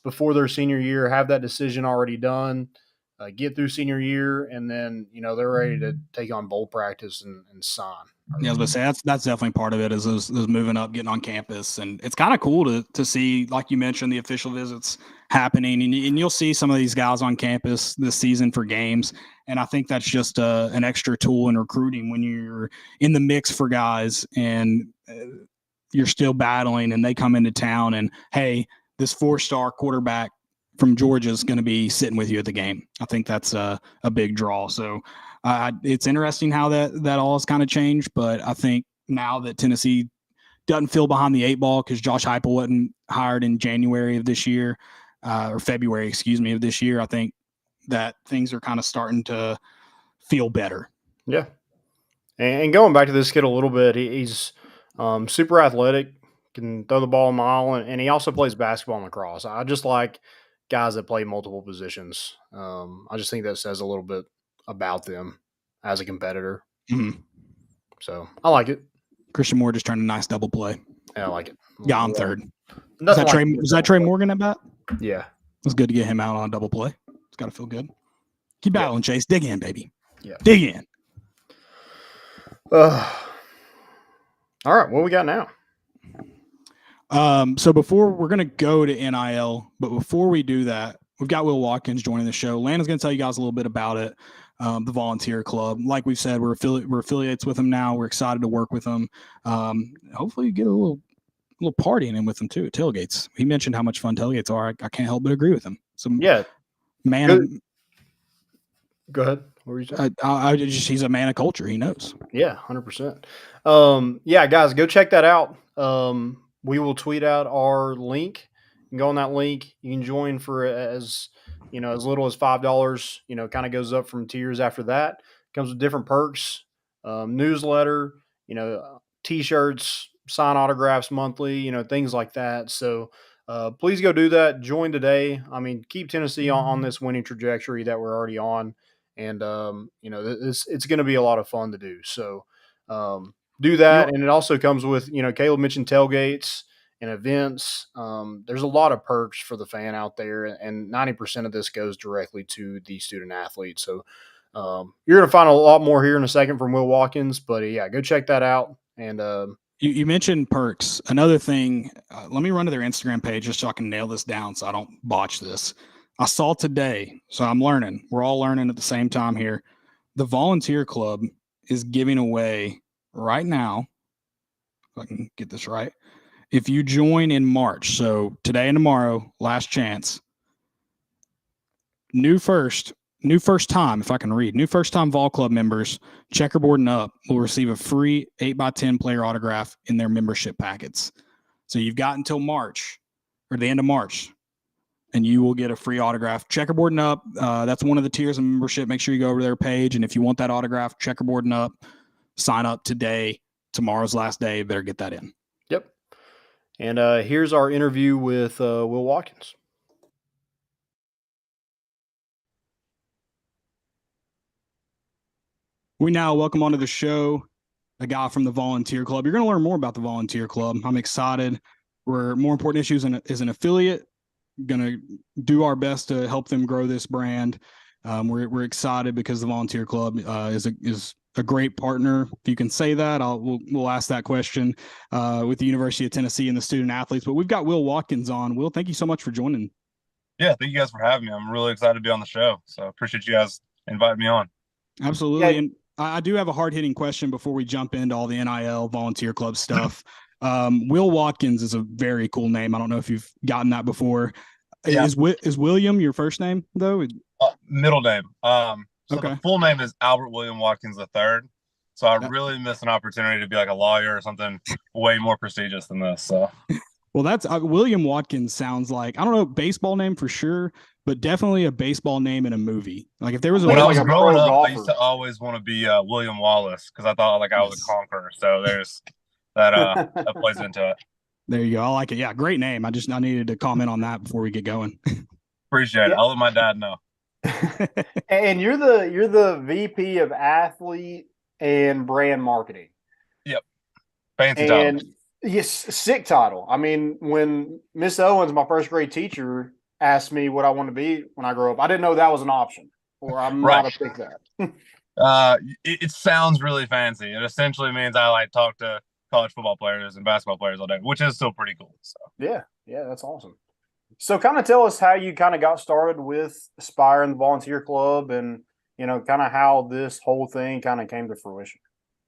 before their senior year, have that decision already done, get through senior year, and then, they're ready to take on bowl practice and sign. Yeah, I was going to say that's definitely part of it, is those moving up, getting on campus. And it's kind of cool to see, like you mentioned, the official visits happening. And you'll see some of these guys on campus this season for games. And I think that's just an extra tool in recruiting when you're in the mix for guys and you're still battling and they come into town and, hey, this 4-star quarterback from Georgia is going to be sitting with you at the game. I think that's a big draw. So it's interesting how that all has kind of changed. But I think now that Tennessee doesn't feel behind the 8 ball because Josh Heupel wasn't hired in January of this year, or February, of this year, I think that things are kind of starting to feel better. Yeah. And going back to this kid a little bit, he's super athletic, can throw the ball a mile, and he also plays basketball and lacrosse. I just like guys that play multiple positions. I just think that says a little bit about them as a competitor. Mm-hmm. So I like it. Christian Moore just turned a nice double play. Yeah, I like it. Yeah, on third. Was that Trey Morgan at bat? Yeah. It was good to get him out on a double play. It's got to feel good. Keep battling, Chase. Dig in, baby. Yeah. Dig in. All right, what we got now? So before we're going to go to NIL, but before we do that, we've got Will Watkins joining the show. Landon's going to tell you guys a little bit about it, the volunteer club. Like we've said, we're affiliates with them now. We're excited to work with them. Hopefully get a little partying in with them too at tailgates. He mentioned how much fun tailgates are. I can't help but agree with him. So yeah, man. Go ahead. What were you saying? He's a man of culture. He knows. Yeah, 100%. Yeah, guys, go check that out. We will tweet out our link. You can go on that link. You can join for as little as $5. Kind of goes up from tiers after that. Comes with different perks, newsletter, T-shirts, sign autographs monthly, things like that. So please go do that. Join today. I mean, keep Tennessee on this winning trajectory that we're already on. And, it's going to be a lot of fun to do. So do that. And it also comes with, Caleb mentioned tailgates and events. There's a lot of perks for the fan out there, and 90% of this goes directly to the student athlete. So you're going to find a lot more here in a second from Will Watkins, but yeah, go check that out. And you mentioned perks. Another thing, let me run to their Instagram page just so I can nail this down so I don't botch this. I saw today, so I'm learning. We're all learning at the same time here. The volunteer club is giving away right now, if I can get this right, if you join in March, so today and tomorrow, last chance, new first time, if I can read, new first time Vol Club members, checkerboard and up, will receive a free 8x10 player autograph in their membership packets. So you've got until March, or the end of March, and you will get a free autograph. Checkerboard and up, that's one of the tiers of membership. Make sure you go over their page, and if you want that autograph, checkerboard and up, sign up today. Tomorrow's last day. Better get that in. Yep. And here's our interview with Will Watkins. We now welcome onto the show a guy from the Volunteer Club. You're going to learn more about the Volunteer Club. I'm excited. We're More Important Issues is an affiliate. Going to do our best to help them grow this brand. We're excited because the Volunteer Club is a great partner. If you can say that, we'll ask that question with the University of Tennessee and the student athletes. But we've got Will Watkins on. Will, thank you so much for joining. Yeah, thank you guys for having me. I'm really excited to be on the show. So I appreciate you guys inviting me on. Absolutely. Yeah. And I do have a hard-hitting question before we jump into all the NIL Volunteer Club stuff. Will Watkins is a very cool name. I don't know if you've gotten that before. Yeah. Is William your first name, though? Middle name. So okay. The full name is Albert William Watkins III. So I really missed an opportunity to be like a lawyer or something way more prestigious than this. So, well, that's William Watkins sounds like, I don't know, baseball name for sure, but definitely a baseball name in a movie. Like if there was when I was growing up, I used to always want to be William Wallace because I thought like I was a conqueror. So there's that plays into it. There you go. I like it. Yeah, great name. I needed to comment on that before we get going. Appreciate it. I'll let my dad know. And you're the VP of athlete and brand marketing. Yep. Fancy title. Yes, sick title. I mean, when Miss Owens, my first grade teacher, asked me what I want to be when I grow up, I didn't know that was an option, or I'm not to pick that. It sounds really fancy. It essentially means I talk to college football players and basketball players all day, which is still pretty cool. So yeah, that's awesome. So kind of tell us how you kind of got started with Aspire and the Volunteer Club, and kind of how this whole thing kind of came to fruition.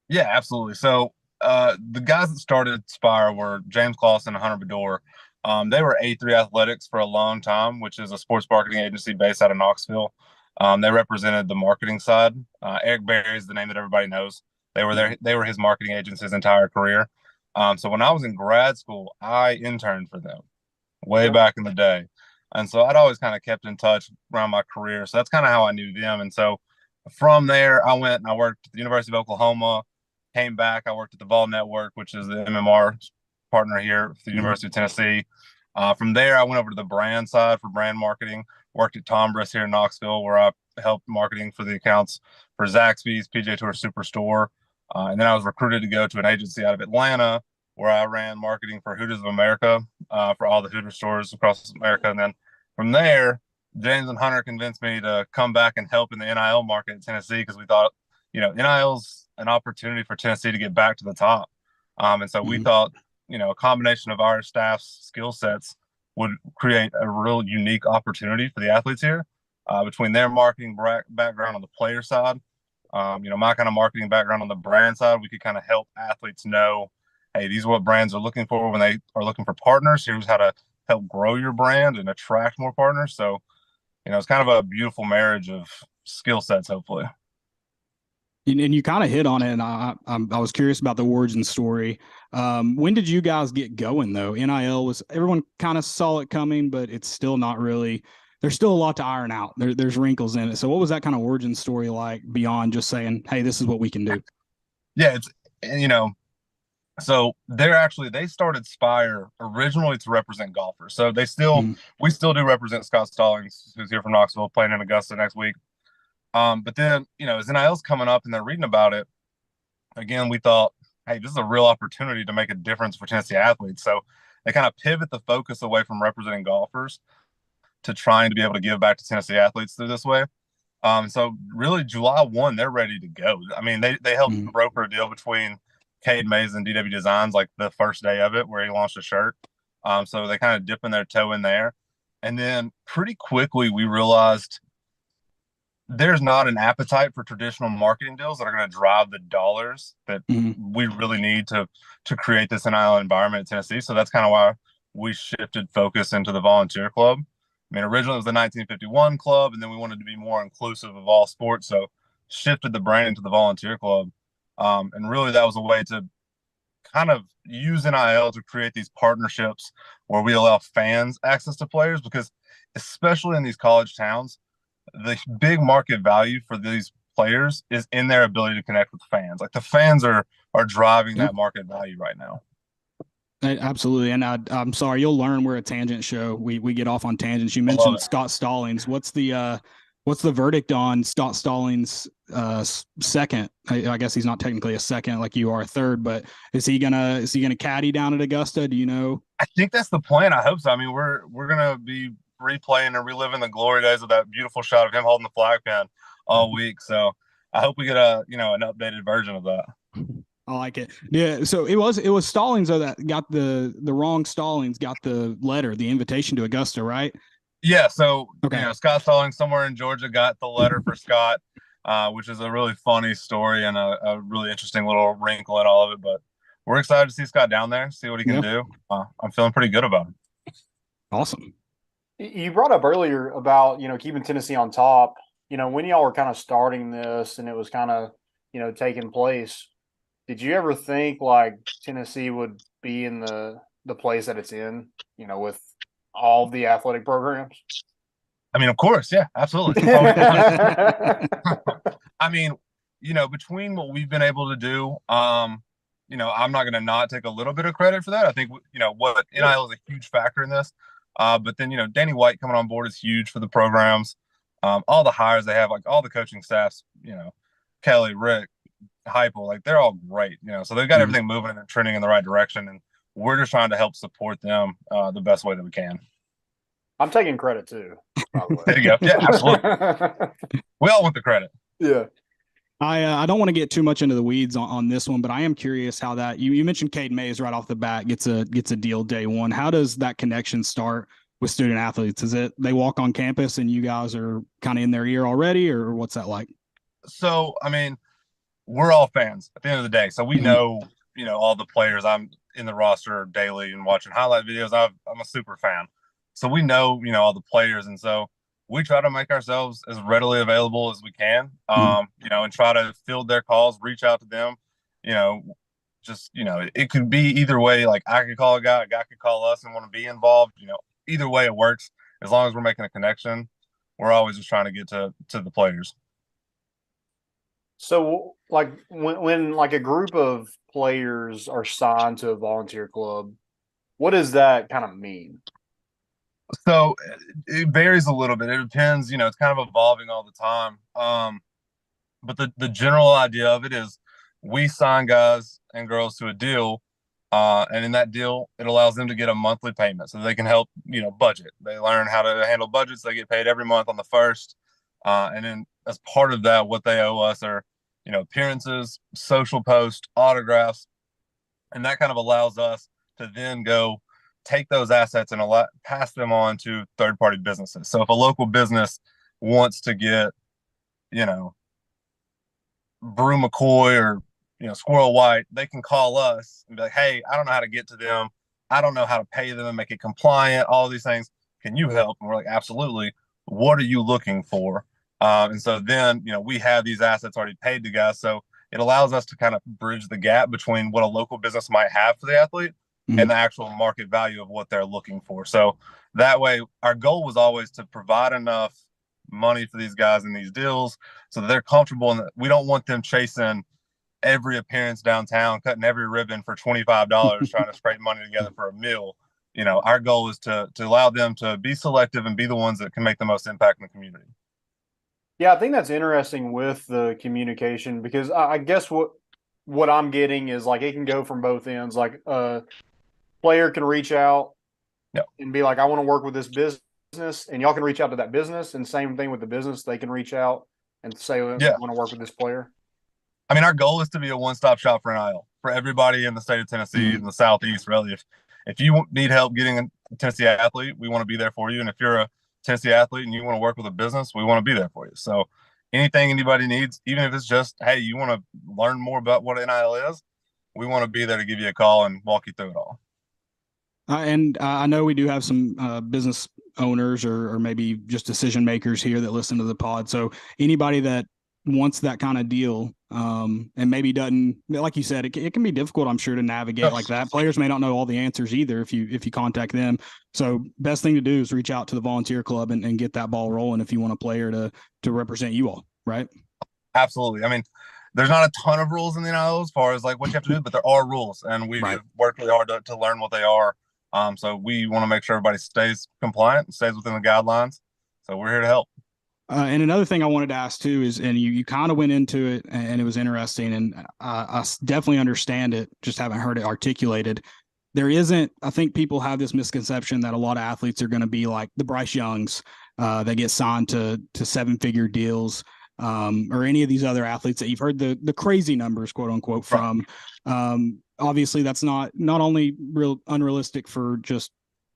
Yeah, absolutely. So the guys that started Aspire were James Clausen and Hunter Bedore. They were A3 Athletics for a long time, which is a sports marketing agency based out of Knoxville. They represented the marketing side. Eric Berry is the name that everybody knows. They were his marketing agents his entire career. So when I was in grad school, I interned for them way back in the day. And so I'd always kind of kept in touch around my career. So that's kind of how I knew them. And so from there, I went and I worked at the University of Oklahoma, came back. I worked at the Vol Network, which is the MMR partner here at the University of Tennessee. From there, I went over to the brand side for brand marketing, worked at Tombras here in Knoxville, where I helped marketing for the accounts for Zaxby's, PJ Tour Superstore. And then I was recruited to go to an agency out of Atlanta, where I ran marketing for Hooters of America, for all the Hooter stores across America. And then from there, James and Hunter convinced me to come back and help in the NIL market in Tennessee, because we thought, NIL's an opportunity for Tennessee to get back to the top. And so we thought, a combination of our staff's skill sets would create a real unique opportunity for the athletes here, between their marketing background on the player side, my kind of marketing background on the brand side. We could kind of help athletes know, hey, these are what brands are looking for when they are looking for partners. Here's how to help grow your brand and attract more partners. So, it's kind of a beautiful marriage of skill sets, hopefully. And you kind of hit on it, and I was curious about the origin story. When did you guys get going, though? NIL everyone kind of saw it coming, but it's still not really. There's still a lot to iron out. There's wrinkles in it. So what was that kind of origin story like beyond just saying, hey, this is what we can do? Yeah, so they started Spire originally to represent golfers. So we still do represent Scott Stallings, who's here from Knoxville, playing in Augusta next week. But then, as NIL's coming up and they're reading about it, again, we thought, hey, this is a real opportunity to make a difference for Tennessee athletes. So they kind of pivot the focus away from representing golfers to trying to be able to give back to Tennessee athletes through this way. So really July 1, they're ready to go. I mean, they helped broker a deal between Cade Mays and DW Designs like the first day of it where he launched a shirt. So they kind of dipping their toe in there. And then pretty quickly we realized there's not an appetite for traditional marketing deals that are going to drive the dollars that we really need to create this NIL environment in Tennessee. So that's kind of why we shifted focus into the volunteer club. I mean, originally it was the 1951 club, and then we wanted to be more inclusive of all sports. So shifted the brand into the volunteer club. And really that was a way to kind of use NIL to create these partnerships where we allow fans access to players, because especially in these college towns, the big market value for these players is in their ability to connect with fans. Like the fans are driving that market value right now. Absolutely. And I'm sorry, you'll learn we're a tangent show. We get off on tangents. You mentioned Scott Stallings. What's the verdict on Scott Stallings' second? I guess he's not technically a second like you are a third, but is he gonna caddy down at Augusta? Do you know? I think that's the plan. I hope so. I mean, we're gonna be replaying and reliving the glory days of that beautiful shot of him holding the flag pin all week. So I hope we get an updated version of that. I like it. Yeah. So it was Stallings though that got the wrong Stallings got the letter, the invitation to Augusta, right? Yeah. So okay. Scott Stallings somewhere in Georgia got the letter for Scott, which is a really funny story and a really interesting little wrinkle in all of it. But we're excited to see Scott down there, see what he can do. I'm feeling pretty good about him. Awesome. You brought up earlier about, keeping Tennessee on top, when y'all were kind of starting this and it was kind of, taking place, did you ever think like Tennessee would be in the place that it's in, with all the athletic programs? I mean, of course. Yeah, absolutely. I mean, between what we've been able to do, I'm not going to not take a little bit of credit for that. I think, what NIL is a huge factor in this. But then, Danny White coming on board is huge for the programs. All the hires they have, like all the coaching staffs, Kelly, Rick, Heupel, like they're all great, so they've got everything moving and trending in the right direction. And we're just trying to help support them the best way that we can. I'm taking credit too. There you go. Yeah, absolutely. We all want the credit. Yeah. I don't want to get too much into the weeds on this one, but I am curious how that you mentioned Cade Mays right off the bat gets a deal day one. How does that connection start with student athletes? Is it they walk on campus and you guys are kind of in their ear already, or what's that like? So, I mean, we're all fans at the end of the day. So we know, all the players. I'm in the roster daily and watching highlight videos. I'm a super fan. So we know, all the players. And so we try to make ourselves as readily available as we can, and try to field their calls, reach out to them, it could be either way. Like I could call a guy could call us and want to be involved, either way it works. As long as we're making a connection, we're always just trying to get to the players. So like when like a group of players are signed to a volunteer club, what does that kind of mean? So it varies a little bit. It depends, it's kind of evolving all the time. But the general idea of it is we sign guys and girls to a deal. And in that deal, it allows them to get a monthly payment so they can help, budget. They learn how to handle budgets. They get paid every month on the first. And then as part of that, what they owe us are, appearances, social posts, autographs. And that kind of allows us to then go take those assets and pass them on to third-party businesses. So if a local business wants to get, Brew McCoy or, Squirrel White, they can call us and be like, hey, I don't know how to get to them. I don't know how to pay them and make it compliant, all these things. Can you help? And we're like, absolutely. What are you looking for? And so then, we have these assets already paid to guys. So it allows us to kind of bridge the gap between what a local business might have for the athlete and the actual market value of what they're looking for. So that way, our goal was always to provide enough money for these guys in these deals so that they're comfortable, and we don't want them chasing every appearance downtown, cutting every ribbon for $25, trying to scrape money together for a meal. Our goal is to allow them to be selective and be the ones that can make the most impact in the community. Yeah, I think that's interesting with the communication, because I guess what what I'm getting is like it can go from both ends. Like a player can reach out and be like, I want to work with this business, and y'all can reach out to that business. And same thing with the business, they can reach out and say, I want to work with this player. I mean, our goal is to be a one-stop shop for NIL for everybody in the state of Tennessee and the Southeast. Really, if you need help getting a Tennessee athlete, we want to be there for you. And if you're a Tennessee athlete and you want to work with a business, we want to be there for you. So anything anybody needs, even if it's just, hey, you want to learn more about what NIL is, we want to be there to give you a call and walk you through it all. And I know we do have some business owners or maybe just decision makers here that listen to the pod. So anybody that wants that kind of deal and maybe doesn't, like you said, it can be difficult, I'm sure, to navigate like that. Players may not know all the answers either if you contact them. So best thing to do is reach out to the volunteer club and get that ball rolling if you want a player to represent you all, right? Absolutely. I mean, there's not a ton of rules in the NIL as far as like what you have to do, but there are rules, and we've worked really hard to learn what they are. So we want to make sure everybody stays compliant and stays within the guidelines. So we're here to help. And another thing I wanted to ask too is, and you kind of went into it and it was interesting, and I definitely understand it, just haven't heard it articulated. There isn't, I think people have this misconception that a lot of athletes are going to be like the Bryce Youngs that get signed to 7-figure deals, or any of these other athletes that you've heard the crazy numbers, quote unquote, from. Obviously that's not only unrealistic for just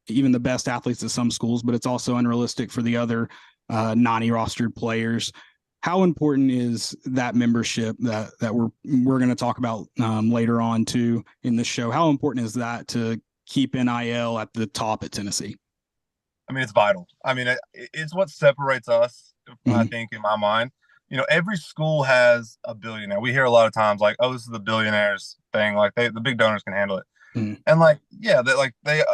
even the best athletes at some schools, but it's also unrealistic for the other 90 rostered players. How important is that membership that we're going to talk about later on too in this show? How important is that to keep NIL at the top at Tennessee? I mean, it's vital. I mean, it's what separates us, I think, in my mind. You know, every school has a billionaire. We hear a lot of times like, oh, this is the billionaires thing. Like the big donors can handle it. And like, yeah,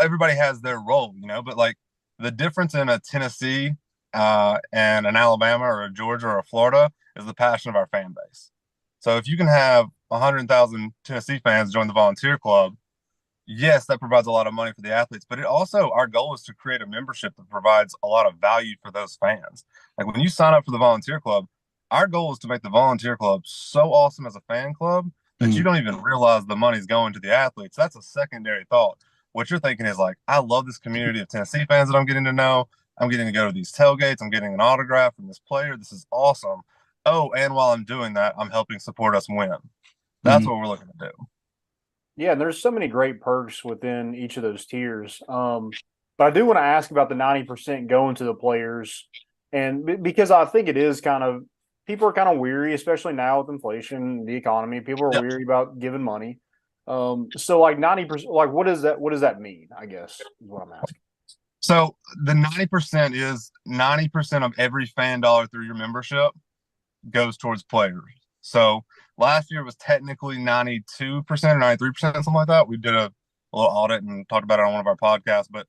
everybody has their role, you know, but like the difference in a Tennessee and an Alabama or a Georgia or a Florida is the passion of our fan base. So if you can have 100,000 Tennessee fans join the volunteer club, yes, that provides a lot of money for the athletes, but it also, our goal is to create a membership that provides a lot of value for those fans. Like when you sign up for the volunteer club, our goal is to make the volunteer club so awesome as a fan club that you don't even realize the money's going to the athletes. That's a secondary thought. What you're thinking is like, I love this community of Tennessee fans that I'm getting to know. I'm getting to go to these tailgates. I'm getting an autograph from this player. This is awesome. Oh, and while I'm doing that, I'm helping support us win. That's what we're looking to do. Yeah, and there's so many great perks within each of those tiers. But I do want to ask about the 90% going to the players, and because I think it is kind of, people are kind of weary, especially now with inflation, the economy. People are weary about giving money. So like 90%, like what does that mean? I guess is what I'm asking. So the 90% is 90% of every fan dollar through your membership goes towards players. So last year was technically 92% or 93%, something like that. We did a little audit and talked about it on one of our podcasts, but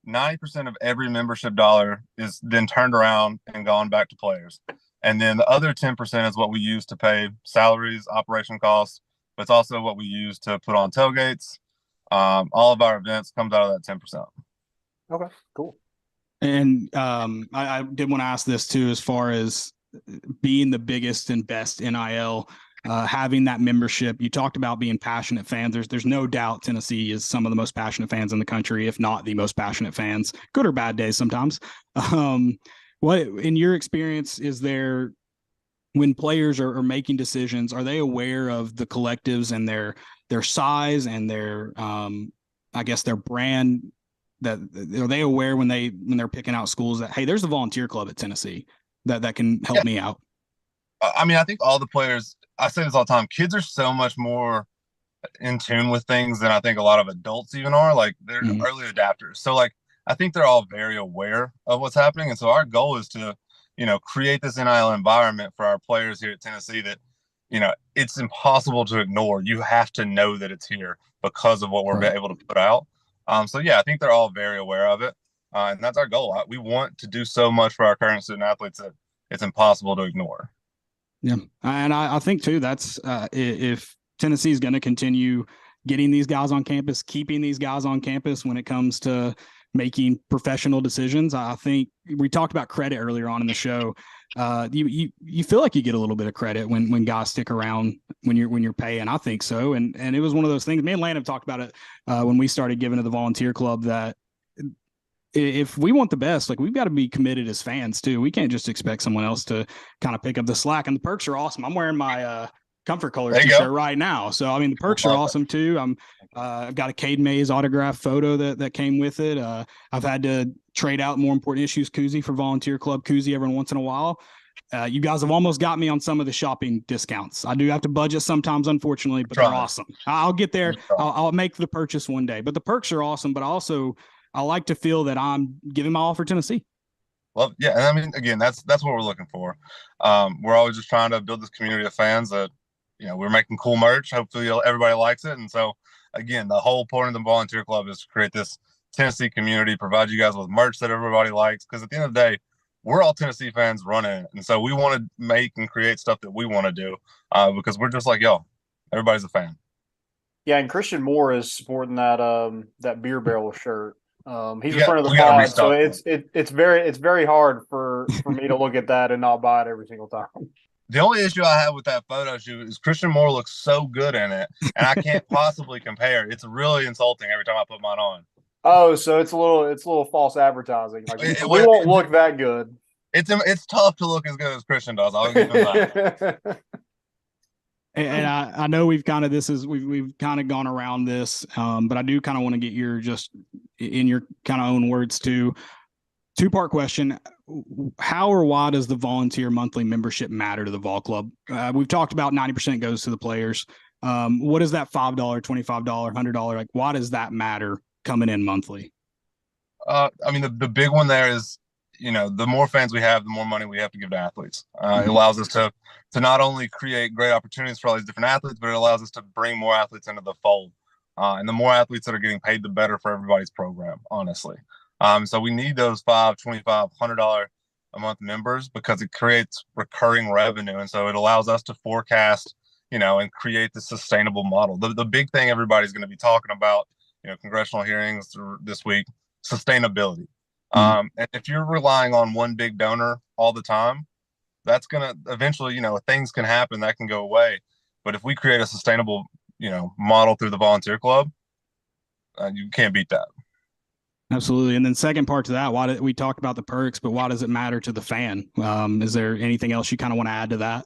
90% of every membership dollar is then turned around and gone back to players. And then the other 10% is what we use to pay salaries, operation costs, but it's also what we use to put on tailgates. All of our events comes out of that 10%. Okay, cool. And I did want to ask this too, as far as being the biggest and best NIL, having that membership. You talked about being passionate fans. There's no doubt Tennessee is some of the most passionate fans in the country, if not the most passionate fans, good or bad days sometimes. What, in your experience, is there, when players are making decisions, are they aware of the collectives and their size and their, I guess, their brand? That are they aware when they're picking out schools that, hey, there's a volunteer club at Tennessee that can help me out? I mean, I think all the players, I say this all the time, kids are so much more in tune with things than I think a lot of adults even are. Like they're early adapters. So like, I think they're all very aware of what's happening. And so our goal is to, you know, create this NIL environment for our players here at Tennessee that, you know, it's impossible to ignore. You have to know that it's here because of what we're able to put out. So yeah, I think they're all very aware of it. And that's our goal. We want to do so much for our current student athletes that it's impossible to ignore. Yeah. And I think too, that's if Tennessee is going to continue getting these guys on campus, keeping these guys on campus when it comes to making professional decisions. I think we talked about credit earlier on in the show. You feel like you get a little bit of credit when guys stick around when you're paying. I think so. And it was one of those things. Me and Landon talked about it when we started giving to the volunteer club, that if we want the best, like, we've got to be committed as fans too. We can't just expect someone else to kind of pick up the slack. And the perks are awesome. I'm wearing my Comfort Colors t-shirt right now. So, I mean, the perks are awesome too. I've got a Cade Mays autographed photo that came with it. I've had to trade out More Important Issues koozie for Volunteer Club koozie every once in a while. You guys have almost got me on some of the shopping discounts. I do have to budget sometimes, unfortunately, but they're awesome. I'll get there. I'll make the purchase one day. But the perks are awesome. But I like to feel that I'm giving my all for Tennessee. Well, yeah, and I mean, again, that's what we're looking for. We're always just trying to build this community of fans that, we're making cool merch. Hopefully everybody likes it. And so, again, the whole point of the volunteer club is to create this Tennessee community, provide you guys with merch that everybody likes. Because at the end of the day, we're all Tennessee fans running it. And so we want to make and create stuff that we want to do because we're just like y'all. Everybody's a fan. Yeah, and Christian Moore is supporting that beer barrel shirt. He's in front of the we gotta pod, restock so it's very hard for me to look at that and not buy it every single time. The only issue I have with that photo shoot is Christian Moore looks so good in it, and I can't possibly compare. It's really insulting every time I put mine on. Oh, so it's a little false advertising. Like, we won't look that good. It's tough to look as good as Christian does. I'll give him that. And I know we've kind of gone around this, but I do kind of want to get your, just in your kind of own words too. Two-part question. How or why does the volunteer monthly membership matter to the Vol Club? We've talked about 90% goes to the players. What is that $5, $25, $100? Like, why does that matter coming in monthly? I mean, the big one there is, the more fans we have, the more money we have to give to athletes. It allows us to not only create great opportunities for all these different athletes, but it allows us to bring more athletes into the fold. And the more athletes that are getting paid, the better for everybody's program, honestly. So we need those $5, $25, $100 a month members because it creates recurring revenue. And so it allows us to forecast, and create the sustainable model. The big thing everybody's going to be talking about, congressional hearings this week, sustainability. And if you're relying on one big donor all the time, that's going to eventually, things can happen that can go away. But if we create a sustainable, model through the volunteer club, you can't beat that. Absolutely. And then second part to that, we talked about the perks, but why does it matter to the fan? Is there anything else you kind of want to add to that?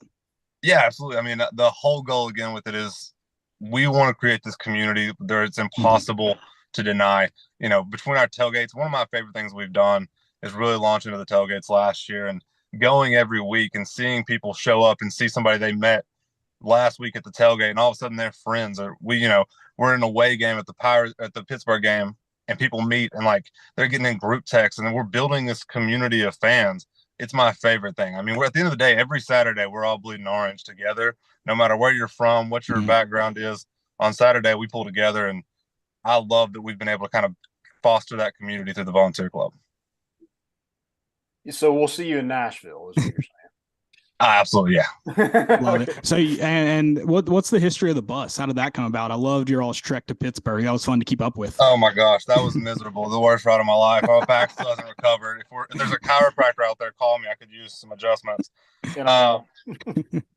Yeah, absolutely. I mean, the whole goal again with it is we want to create this community there. It's impossible to deny. Between our tailgates, one of my favorite things we've done is really launch into the tailgates last year and going every week and seeing people show up and see somebody they met last week at the tailgate, and all of a sudden they're friends. Or we're in an away game at the Pittsburgh game, and people meet and like they're getting in group texts, and then we're building this community of fans. It's my favorite thing. I mean, we're at the end of the day, every Saturday we're all bleeding orange together, no matter where you're from, what your background is. On Saturday we pull together, and I love that we've been able to kind of foster that community through the volunteer club. So we'll see you in Nashville, is what you're saying. Absolutely, yeah. Love it. So, and what's the history of the bus? How did that come about? I loved your all's trek to Pittsburgh. That was fun to keep up with. Oh my gosh, that was miserable. The worst ride of my life. My back still hasn't recovered. If there's a chiropractor out there, call me. I could use some adjustments. So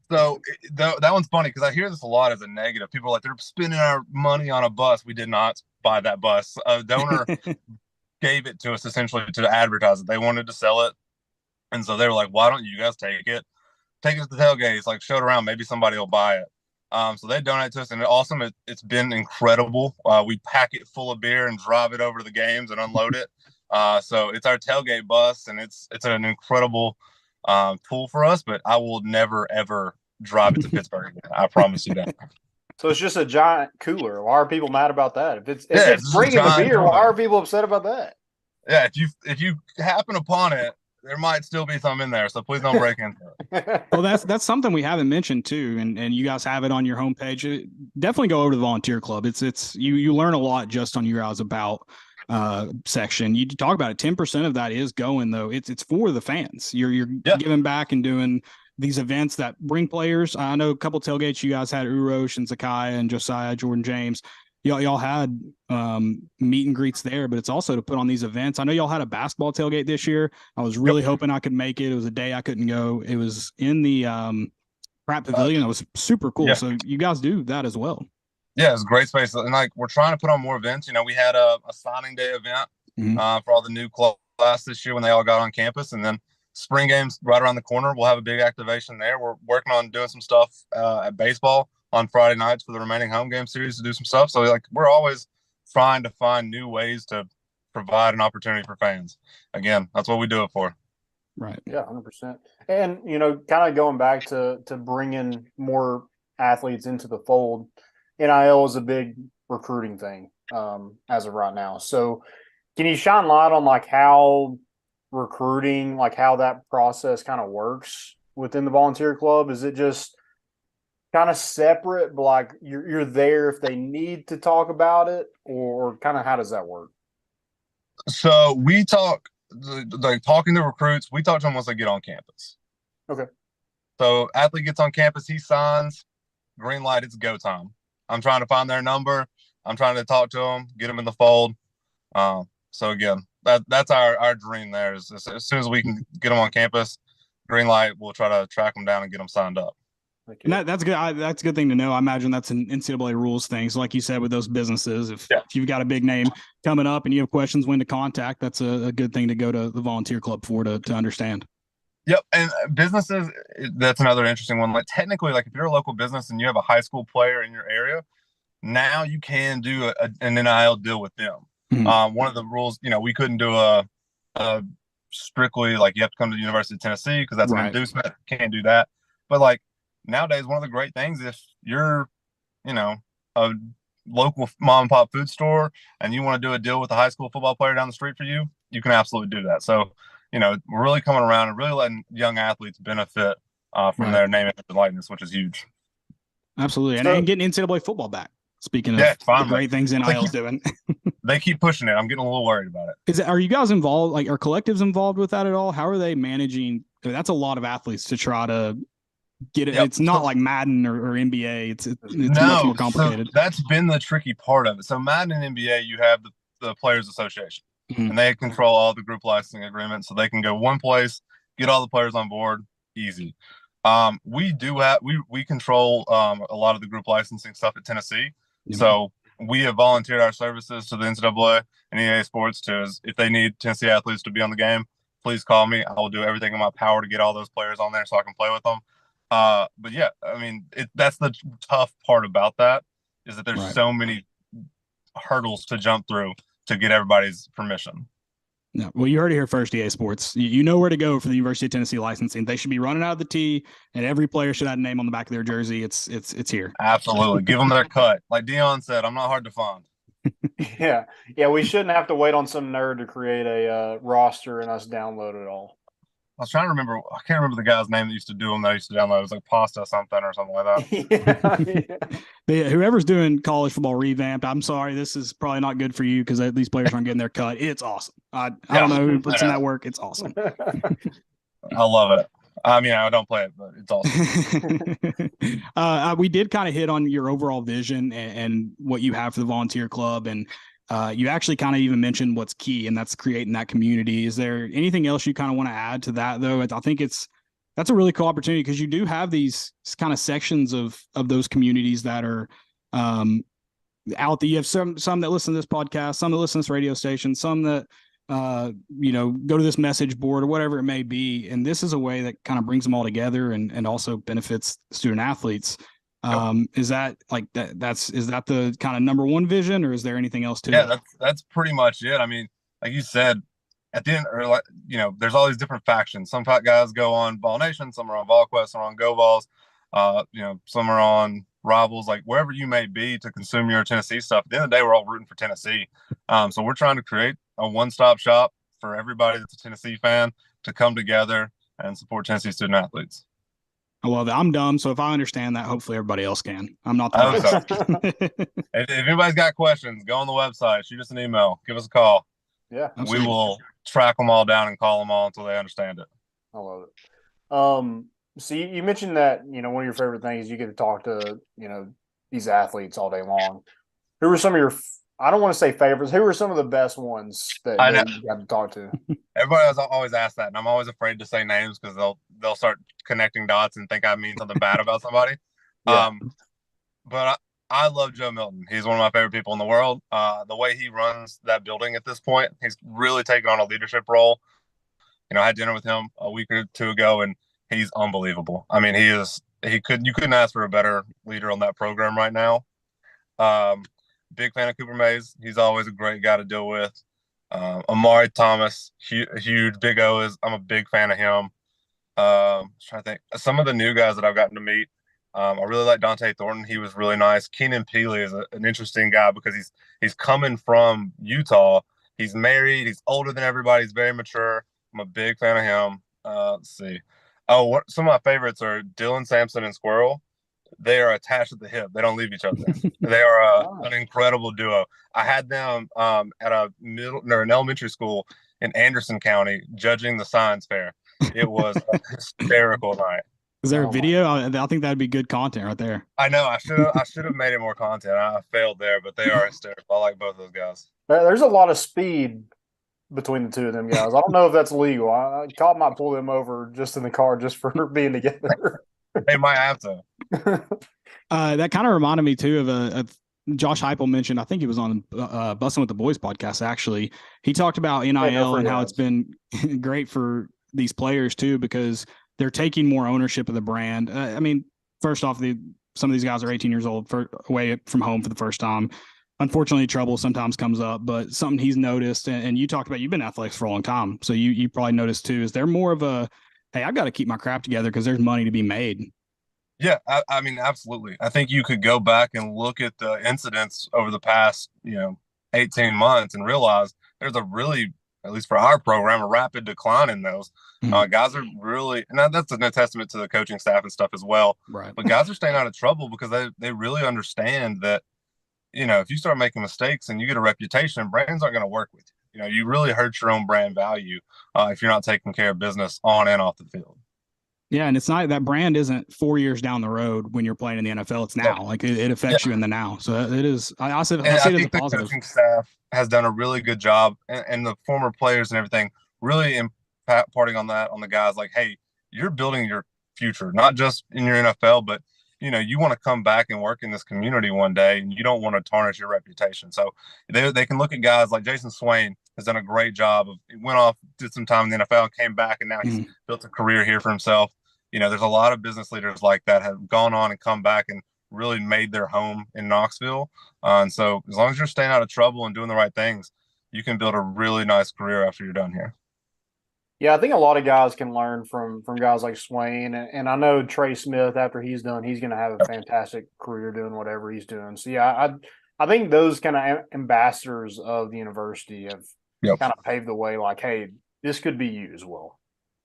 that one's funny because I hear this a lot as a negative. People are like, they're spending our money on a bus. We did not buy that bus. A donor gave it to us essentially to advertise it. They wanted to sell it. And so they were like, why don't you guys take it? Take it to the tailgates, like show it around. Maybe somebody will buy it. So they donate to us, and it's been incredible. We pack it full of beer and drive it over to the games and unload it. So it's our tailgate bus, and it's an incredible tool for us. But I will never ever drive it to Pittsburgh again. I promise you that. So it's just a giant cooler. Why are people mad about that? If it's bringing the beer, why are people upset about that? Yeah, if you happen upon it, there might still be some in there, so please don't break into it. Well, that's something we haven't mentioned too, and you guys have it on your homepage. Definitely go over to the volunteer club. It's you learn a lot just on your guys about section. You talk about it. 10% of that is going though. It's for the fans. You're giving back and doing these events that bring players. I know a couple tailgates you guys had Urosh and Zakiah and Josiah, Jordan James. y'all had meet and greets there, but it's also to put on these events. I know y'all had a basketball tailgate this year. I was really hoping I could make it. It was a day I couldn't go. It was in the Pratt Pavilion. It was super cool. Yeah. So you guys do that as well. Yeah, it's a great space. And like, we're trying to put on more events. We had a signing day event for all the new class this year when they all got on campus. And then spring games right around the corner. We'll have a big activation there. We're working on doing some stuff at baseball on Friday nights for the remaining home game series to do some stuff. So like, we're always trying to find new ways to provide an opportunity for fans. Again, that's what we do it for. Right. Yeah, 100%. And, kind of going back to bringing more athletes into the fold, NIL is a big recruiting thing as of right now. So can you shine light on like how recruiting, like how that process kind of works within the volunteer club? Is it just kind of separate, but like you're there if they need to talk about it, or kind of how does that work? So we talk, like talking to recruits, we talk to them once they get on campus. Okay. So athlete gets on campus, he signs, green light, it's go time. I'm trying to find their number. I'm trying to talk to them, get them in the fold. So again, that's our dream there is as soon as we can get them on campus, green light, we'll try to track them down and get them signed up. And that's good. That's a good thing to know. I imagine that's an NCAA rules thing. So like you said, with those businesses, if you've got a big name coming up and you have questions when to contact, that's a good thing to go to the volunteer club for to understand. Yep. And businesses, that's another interesting one. Like technically, like if you're a local business and you have a high school player in your area, now you can do an NIL deal with them. One of the rules, we couldn't do a strictly like you have to come to the University of Tennessee because that's an inducement. Can't do that. But like nowadays, one of the great things, if you're, a local mom and pop food store and you want to do a deal with a high school football player down the street for you, you can absolutely do that. So, we're really coming around and really letting young athletes benefit from their name and likeness, which is huge. Absolutely. And getting NCAA football back. Speaking of the great things NIL's doing. They keep pushing it. I'm getting a little worried about it. Are you guys involved? Like, are collectives involved with that at all? How are they managing? I mean, that's a lot of athletes to try to get it. Yep. It's not like Madden or NBA. It's much more complicated. So that's been the tricky part of it. So Madden and NBA, you have the Players Association. And they control all the group licensing agreements, so they can go one place, get all the players on board, easy. We control a lot of the group licensing stuff at Tennessee. So we have volunteered our services to the NCAA and EA Sports if they need Tennessee athletes to be on the game, please call me. I will do everything in my power to get all those players on there so I can play with them. But yeah, I mean, that's the tough part about that is that there's so many hurdles to jump through to get everybody's permission. No, well, you heard it here first, EA Sports. You know where to go for the University of Tennessee licensing. They should be running out of the tee, and every player should have a name on the back of their jersey. It's here. Absolutely. Give them their cut. Like Dion said, I'm not hard to find. Yeah. We shouldn't have to wait on some nerd to create a roster and us download it all. I was trying to remember. I can't remember the guy's name that used to do them. That I used to download. It was like Pasta something or something like that. Whoever's doing college football revamped, I'm sorry, this is probably not good for you because these players aren't getting their cut. It's awesome. I don't know who puts in that work. It's awesome. I love it. I mean, I don't play it, but it's awesome. We did kind of hit on your overall vision and what you have for the volunteer club, and you actually kind of even mentioned what's key, and that's creating that community. Is there anything else you kind of want to add to that, though? I think that's a really cool opportunity because you do have these kind of sections of those communities that are out there. You have some that listen to this podcast, some that listen to this radio station, some that go to this message board or whatever it may be. And this is a way that kind of brings them all together and also benefits student athletes. Is that like that? Is that the kind of number one vision, or is there anything else to it? Yeah, that's pretty much it. I mean, like you said, at the end, or there's all these different factions. Some guys go on Ball Nation, some are on VolQuest, some are on Go Balls. Some are on Rivals. Like wherever you may be to consume your Tennessee stuff. At the end of the day, we're all rooting for Tennessee. So we're trying to create a one-stop shop for everybody that's a Tennessee fan to come together and support Tennessee student athletes. I love it. I'm dumb, so if I understand that, hopefully everybody else can. I'm not the if anybody's got questions, go on the website, shoot us an email, give us a call. Yeah. Absolutely. We will track them all down and call them all until they understand it. I love it. So you mentioned that, one of your favorite things, you get to talk to, these athletes all day long. Who were some of your? I don't want to say favorites. Who were some of the best ones that you got to talk to? Everybody always asks that, and I'm always afraid to say names because they'll start connecting dots and think I mean something bad about somebody. Yeah. But I love Joe Milton. He's one of my favorite people in the world. The way he runs that building at this point, he's really taken on a leadership role. You know, I had dinner with him a week or two ago, and he's unbelievable. I mean, you couldn't ask for a better leader on that program right now. Big fan of Cooper Mays. He's always a great guy to deal with. Amari Thomas, huge, Big O I'm a big fan of him. Trying to think some of the new guys that I've gotten to meet. I really like Dante Thornton. He was really nice. Keenan Peely is an interesting guy because he's coming from Utah. He's married. He's older than everybody. He's very mature. I'm a big fan of him. Let's see. Some of my favorites are Dylan Sampson and Squirrel. They are attached at the hip. They don't leave each other. They are an incredible duo. I had them at an elementary school in Anderson County judging the science fair. It was a hysterical night. Is there a video? I think that'd be good content right there. I know. I should have made it more content. I failed there, but they are hysterical. I like both those guys. There's a lot of speed between the two of them guys. I don't know if that's legal. Cop might pull them over just in the car just for being together. They might have to. That kind of reminded me too of Josh Heupel mentioned. I think he was on Bussin' with the Boys podcast. Actually, he talked about NIL and how it's been great for these players too because they're taking more ownership of the brand. I mean, first off, some of these guys are 18 years old away from home for the first time. Unfortunately, trouble sometimes comes up, but something he's noticed, and you talked about, you've been in athletics for a long time, so you probably noticed too, is there more of a, hey, I've got to keep my crap together because there's money to be made? Yeah, I mean, absolutely. I think you could go back and look at the incidents over the past, 18 months and realize there's a really, at least for our program, a rapid decline in those. Guys are really, and that's a testament to the coaching staff and stuff as well. Right. But guys are staying out of trouble because they really understand that, if you start making mistakes and you get a reputation, brands aren't going to work with you. You really hurt your own brand value if you're not taking care of business on and off the field. Yeah, and it's not, that brand isn't 4 years down the road when you're playing in the NFL. It's now. Like it affects you in the now. So it is. I see it as a positive. The coaching staff has done a really good job, and the former players and everything really imparting on the guys. Like, hey, you're building your future, not just in your NFL, but you want to come back and work in this community one day, and you don't want to tarnish your reputation. So they can look at guys like Jason Swain has done a great job he went off, did some time in the NFL, came back, and now he's built a career here for himself. There's a lot of business leaders like that have gone on and come back and really made their home in Knoxville. And so as long as you're staying out of trouble and doing the right things, you can build a really nice career after you're done here. Yeah, I think a lot of guys can learn from guys like Swain. And I know Trey Smith, after he's done, he's going to have a fantastic career doing whatever he's doing. So, yeah, I think those kind of ambassadors of the university have kind of paved the way, like, hey, this could be you as well.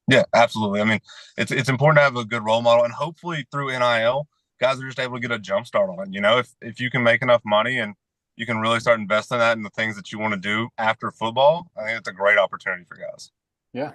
Yeah, absolutely. I mean, it's important to have a good role model, and hopefully through NIL, guys are just able to get a jump start on it. If you can make enough money and you can really start investing that in the things that you want to do after football, I think it's a great opportunity for guys. Yeah.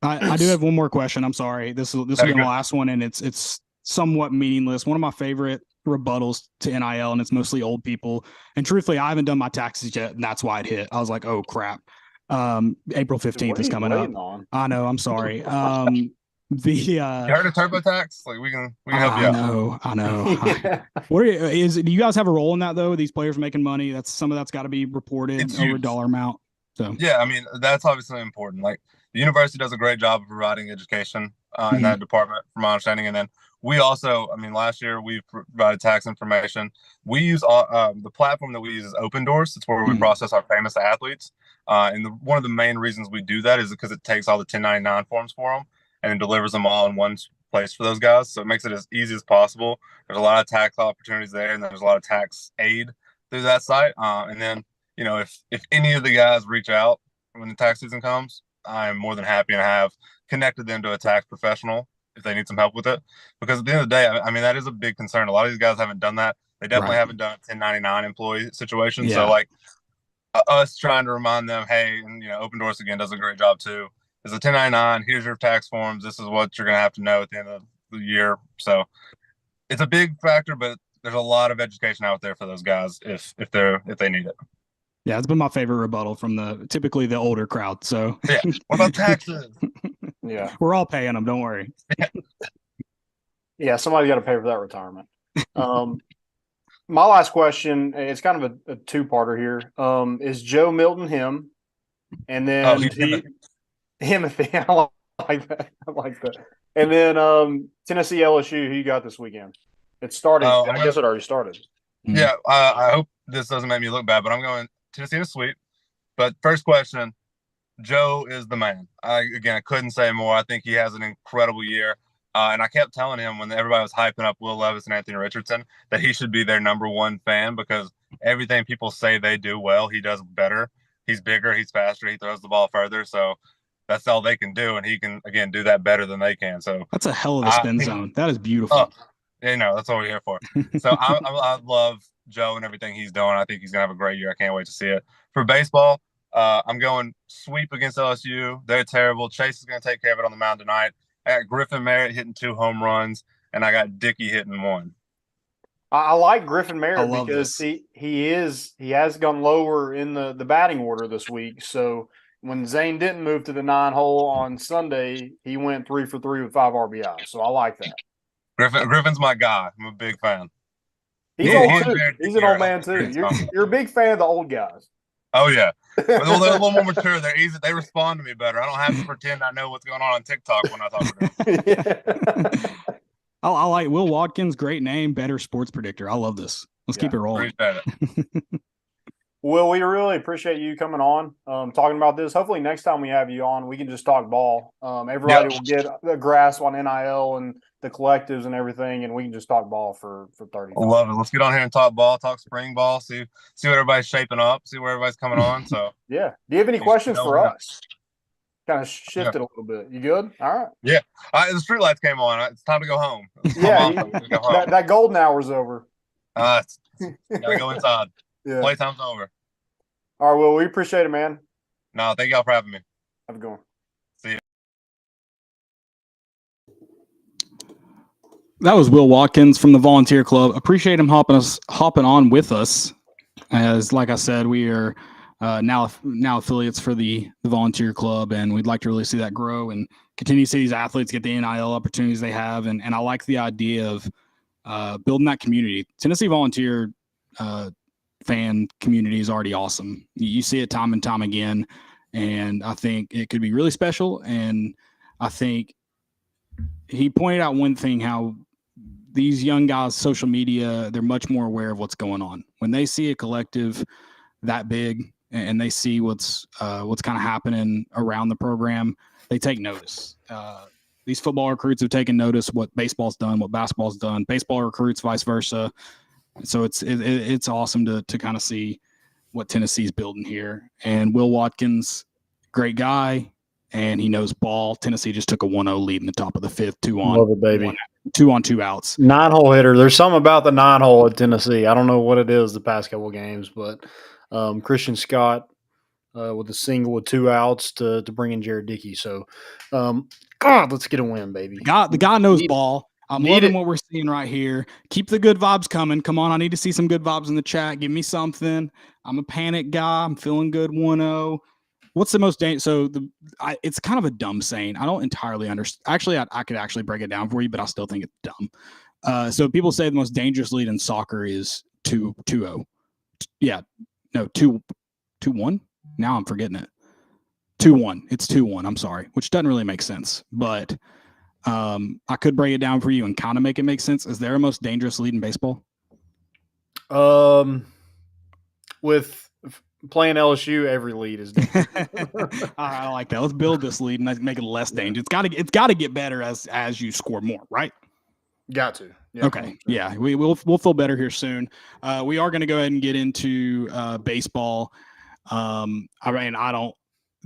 I do have one more question. I'm sorry. This will be the last one, and it's somewhat meaningless. One of my favorite rebuttals to NIL, and it's mostly old people. And truthfully, I haven't done my taxes yet, and that's why it hit. I was like, oh crap. April 15th is coming up. I know. I'm sorry. You heard of TurboTax? Like we can help you out. I know. Do you guys have a role in that though? These players making money. Some of that's got to be reported over a dollar amount. So yeah, I mean that's obviously important. Like the university does a great job of providing education in that department, from my understanding. And then we also, last year we provided tax information. We use the platform that we use is Open Doors. It's where we process our famous athletes. And one of the main reasons we do that is because it takes all the 1099 forms for them and then delivers them all in one place for those guys. So it makes it as easy as possible. There's a lot of tax opportunities there, and there's a lot of tax aid through that site. And then, if any of the guys reach out when the tax season comes, I'm more than happy to have connected them to a tax professional if they need some help with it. Because at the end of the day, that is a big concern. A lot of these guys haven't done that. They definitely haven't done a 1099 employee situation. Yeah. So like us trying to remind them, hey, and Open Doors again does a great job too. There's a 1099. Here's your tax forms. This is what you're going to have to know at the end of the year. So it's a big factor, but there's a lot of education out there for those guys if they need it. Yeah, it's been my favorite rebuttal from typically the older crowd. So yeah, what about taxes? Yeah, we're all paying them. Don't worry. Yeah, somebody's got to pay for that retirement. My last question, it's kind of a two-parter here. Is Joe Milton him? And then Himothy. I like that. I like that. And then Tennessee LSU, who you got this weekend? It's starting. I guess it already started. Yeah, I hope this doesn't make me look bad, but I'm going Tennessee to sweep. But first question, Joe is the man. I couldn't say more. I think he has an incredible year. And I kept telling him when everybody was hyping up Will Levis and Anthony Richardson that he should be their number one fan because everything people say they do well, he does better. He's bigger, he's faster, he throws the ball further. So that's all they can do. And he can, again, do that better than they can. So that's a hell of a spin zone. That is beautiful. That's what we're here for. So I love Joe and everything he's doing. I think he's going to have a great year. I can't wait to see it. For baseball, I'm going sweep against LSU. They're terrible. Chase is going to take care of it on the mound tonight. I got Griffin Merritt hitting 2 home runs, and I got Dickey hitting 1. I like Griffin Merritt because he has gone lower in the batting order this week. So when Zane didn't move to the 9-hole on Sunday, he went 3 for 3 with 5 RBI. So I like that. Griffin's my guy. I'm a big fan. He's old too. He's an old man too. You're a big fan of the old guys. Oh yeah. Well, they're a little more mature. They're easy. They respond to me better. I don't have to pretend I know what's going on TikTok when I talk to them. I like Will Watkins. Great name. Better sports predictor. I love this. Let's keep it rolling. Will, we really appreciate you coming on, talking about this. Hopefully next time we have you on, we can just talk ball. Everybody will get a grasp on NIL and the collectives and everything, and we can just talk ball for 30 minutes. I love it. Let's get on here and talk ball, talk spring ball, see what everybody's shaping up, see where everybody's coming on. So yeah. Do you have any questions for us? Kind of shifted a little bit. You good? All right. Yeah. The street lights came on. It's time to go home. That golden hour's over. Gotta go inside. Yeah. Playtime's over. All right, Will, we appreciate it, man. No, thank y'all for having me. Have a good one. See you. That was Will Watkins from the Volunteer Club. Appreciate him hopping on with us. As like I said, we are now affiliates for the Volunteer Club, and we'd like to really see that grow and continue to see these athletes get the NIL opportunities they have. And I like the idea of building that community. Tennessee Volunteer fan community is already awesome. You see it time and time again, and I think it could be really special. And I think he pointed out one thing, how these young guys, social media, they're much more aware of what's going on. When they see a collective that big and they see what's kind of happening around the program, they take notice. These football recruits have taken notice what baseball's done, what basketball's done, baseball recruits, vice versa. So it's awesome to kind of see what Tennessee's building here. And Will Watkins, great guy, and he knows ball. Tennessee just took a 1-0 lead in the top of the 5th, 2 on. Love it, baby. 2 on 2 outs. 9-hole hitter. There's something about the 9-hole at Tennessee. I don't know what it is the past couple of games, but Christian Scott with a single with 2 outs to bring in Jared Dickey. So, God, let's get a win, baby. The guy knows ball. I'm loving what we're seeing right here. Keep the good vibes coming. Come on, I need to see some good vibes in the chat. Give me something. I'm a panic guy. I'm feeling good. 1-0. What's the most dangerous? So it's kind of a dumb saying. I don't entirely understand. Actually, I could actually break it down for you, but I still think it's dumb. So people say the most dangerous lead in soccer is 2-0. Yeah, no, 2-1. Now I'm forgetting it. 2-1. It's 2-1. I'm sorry, which doesn't really make sense, but. I could break it down for you and kind of make it make sense. Is there a most dangerous lead in baseball? With playing LSU, every lead is dangerous. I like that. Let's build this lead and make it less dangerous. It's got to get better as you score more, right? Got to. Yeah. Okay. Yeah, we'll feel better here soon. We are going to go ahead and get into baseball.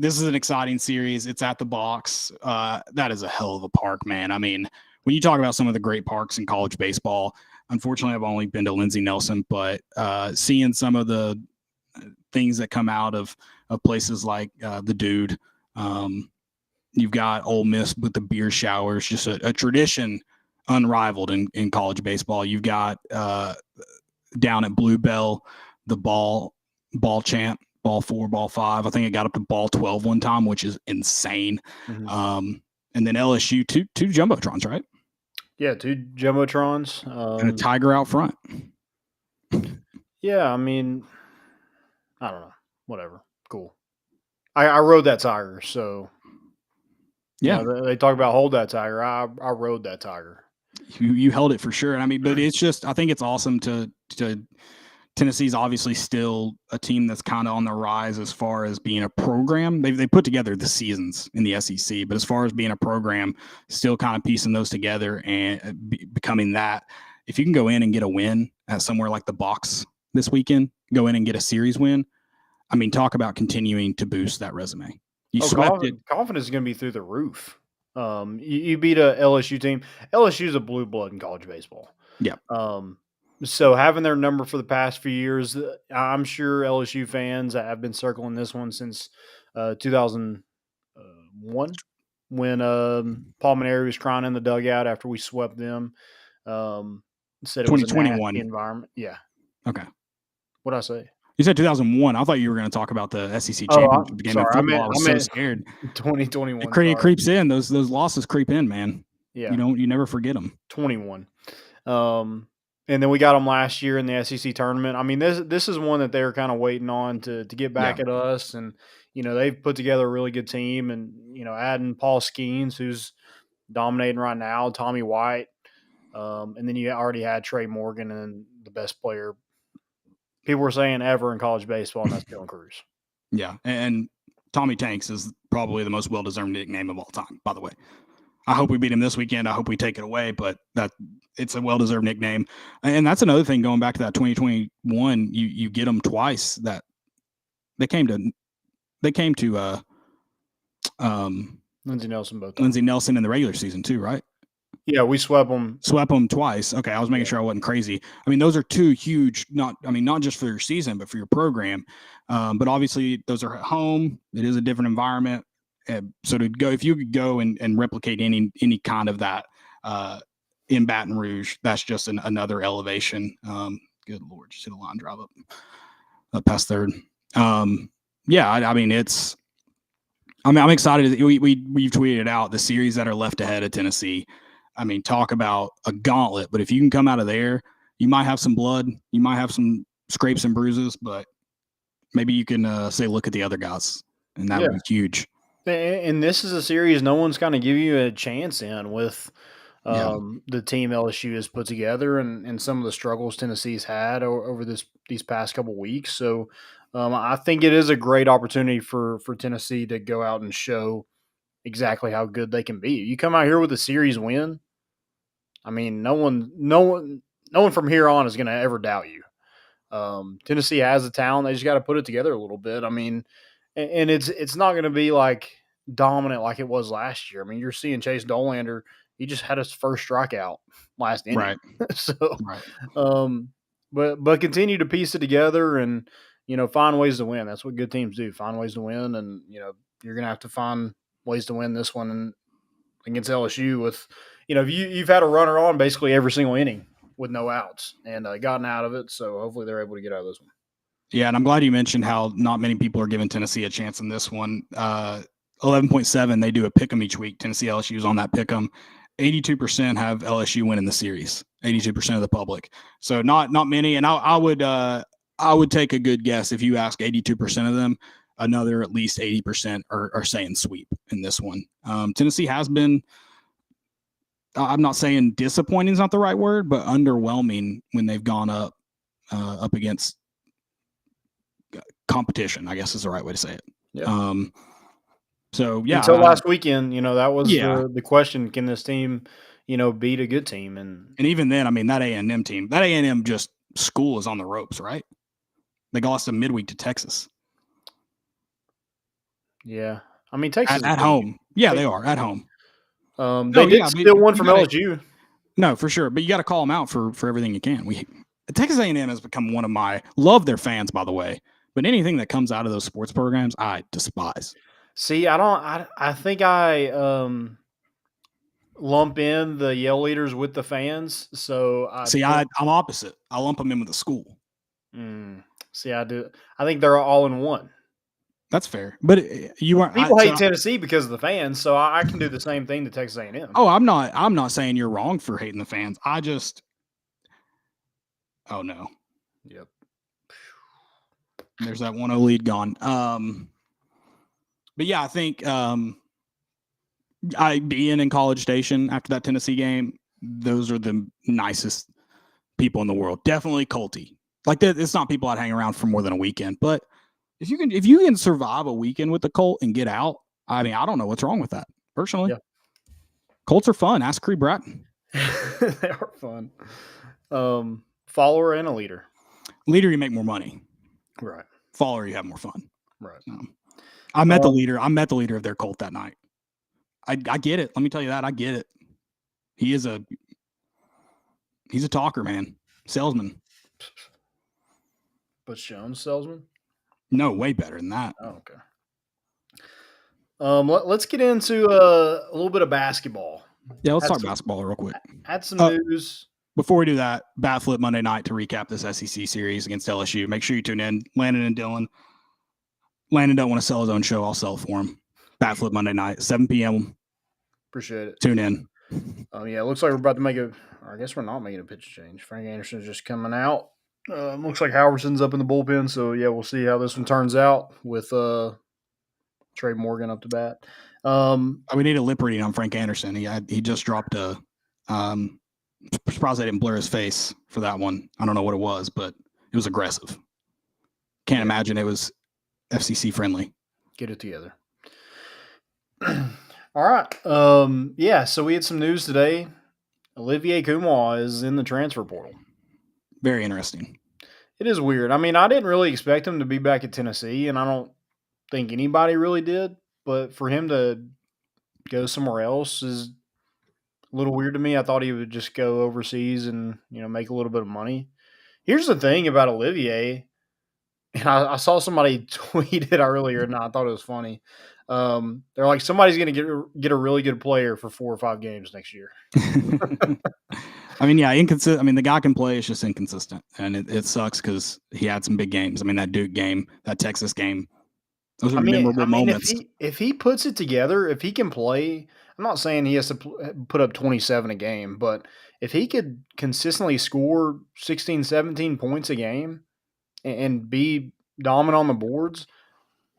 This is an exciting series. It's at the box. That is a hell of a park, man. I mean, when you talk about some of the great parks in college baseball, unfortunately, I've only been to Lindsey Nelson, but seeing some of the things that come out of places like the Dude, you've got Ole Miss with the beer showers, just a tradition unrivaled in college baseball. You've got down at Bluebell, the ball champ, ball 4, ball 5. I think it got up to ball 12 one time, which is insane. Mm-hmm. And then LSU, two jumbotrons, right? Yeah, 2 jumbotrons. And a Tiger out front. Yeah, I mean, I don't know. Whatever. Cool. I rode that Tiger, so yeah. They talk about hold that Tiger. I rode that Tiger. You held it for sure. And I mean, but it's just, I think it's awesome to Tennessee's obviously still a team that's kind of on the rise as far as being a program. They put together the seasons in the SEC, but as far as being a program, still kind of piecing those together and becoming that. If you can go in and get a win at somewhere like the Box this weekend, go in and get a series win. I mean, talk about continuing to boost that resume. You swept it. Confidence is going to be through the roof. You beat a LSU team. LSU is a blue blood in college baseball. Yeah. So having their number for the past few years, I'm sure LSU fans have been circling this one since 2001 when Paul Maneri was crying in the dugout after we swept them. Said it was a 2021 environment. Yeah. Okay. What'd I say? You said 2001. I thought you were going to talk about the SEC championship game of football. I was so scared. 2021. It creeps in. Those losses creep in, man. Yeah. You never forget them. 21. And then we got them last year in the SEC tournament. I mean, this is one that they're kind of waiting on to get back at us. And, they've put together a really good team. And, adding Paul Skeens, who's dominating right now, Tommy White. And then you already had Trey Morgan and the best player people were saying ever in college baseball, and that's Dylan Cruz. Yeah, and Tommy Tanks is probably the most well-deserved nickname of all time, by the way. I hope we beat him this weekend. I hope we take it away, but it's a well-deserved nickname. And that's another thing, going back to that 2021, you get them twice. That they came to Lindsey Nelson Lindsey Nelson in the regular season too, right? Yeah, we swept them twice. Okay, I was making sure I wasn't crazy. I mean, those are two huge, not just for your season, but for your program. But obviously, those are at home. It is a different environment. So if you could go and replicate any kind of that in Baton Rouge, that's just another elevation. Good Lord, you see the line drive up past third. Yeah, I mean, I'm excited. We've tweeted out the series that are left ahead of Tennessee. I mean, talk about a gauntlet, but if you can come out of there, you might have some blood, you might have some scrapes and bruises, but maybe you can say, look at the other guys, and that would be huge. And this is a series no one's going to give you a chance in with the team LSU has put together and some of the struggles Tennessee's had over these past couple weeks. So I think it is a great opportunity for Tennessee to go out and show exactly how good they can be. You come out here with a series win, I mean, no one from here on is going to ever doubt you. Tennessee has the talent; they just got to put it together a little bit. I mean, and it's not going to be like dominant like it was last year. I mean, you're seeing Chase Dolander; he just had his first strikeout last inning, right? But continue to piece it together and find ways to win. That's what good teams do: find ways to win, and you're going to have to find ways to win this one against LSU with. You've had a runner on basically every single inning with no outs and gotten out of it. So hopefully they're able to get out of this one. Yeah, and I'm glad you mentioned how not many people are giving Tennessee a chance in this one. 11.7, they do a pick 'em each week. Tennessee LSU is on that pick 'em. 82% have LSU winning the series. 82% of the public. So not many. And I would take a good guess if you ask 82% of them. Another at least 80% are saying sweep in this one. Tennessee has been. I'm not saying disappointing is not the right word, but underwhelming when they've gone up against competition, I guess is the right way to say it. Yeah. So yeah. Until last weekend, that was the question: can this team, beat a good team? And even then, I mean, that A&M team, that A&M just school is on the ropes, right? They lost a midweek to Texas. Yeah, I mean Texas at home. Yeah, they are at home. They still won from LSU. No, for sure. But you got to call them out for everything you can. Texas A&M has become one of my – love their fans, by the way. But anything that comes out of those sports programs, I despise. See, I think I lump in the yell leaders with the fans. So I'm opposite. I lump them in with the school. I do. I think they're all in one. That's fair, but you aren't. People hate Tennessee because of the fans, so I can do the same thing to Texas A&M. Oh, I'm not saying you're wrong for hating the fans. Oh no. Yep. There's that 1-0 lead gone. But yeah, I think being in College Station after that Tennessee game, those are the nicest people in the world. Definitely culty. Like that, it's not people I'd hang around for more than a weekend, but if you can survive a weekend with the Colt and get out, I mean, I don't know what's wrong with that. Personally, yeah. Colts are fun. Ask Cree Bratton. They are fun. Follower and a leader. Leader, you make more money. Right. Follower, you have more fun. Right. I met the leader. I met the leader of their cult that night. I get it. Let me tell you that. I get it. He's a talker, man. Salesman. Butch Jones salesman? No, way better than that. Oh, okay. Let's get into a little bit of basketball. Yeah, let's talk basketball real quick. Had some news. Before we do that, Bat Flip Monday night to recap this SEC series against LSU. Make sure you tune in. Landon and Dylan. Landon don't want to sell his own show. I'll sell it for him. Bat Flip Monday night, 7 p.m. Appreciate it. Tune in. Yeah, it looks like we're about to I guess we're not making a pitch change. Frank Anderson's just coming out. Looks like Howerson's up in the bullpen, so yeah, we'll see how this one turns out with Trey Morgan up to bat. We need a lip reading on Frank Anderson. He just dropped a. Surprised I didn't blur his face for that one. I don't know what it was, but it was aggressive. Can't imagine it was FCC friendly. Get it together. All right. Yeah, so we had some news today. Olivier Kumar is in the transfer portal. Very interesting. It is weird. I mean, I didn't really expect him to be back at Tennessee, and I don't think anybody really did. But for him to go somewhere else is a little weird to me. I thought he would just go overseas and, make a little bit of money. Here's the thing about Olivier, and I saw somebody tweet it earlier, and I thought it was funny. They're like, somebody's going to get a really good player for 4 or 5 games next year. I mean, yeah, inconsistent. I mean, the guy can play. It's just inconsistent, and it sucks because he had some big games. I mean, that Duke game, that Texas game, those are memorable moments. If he puts it together, if he can play, I'm not saying he has to put up 27 a game, but if he could consistently score 16, 17 points a game and be dominant on the boards,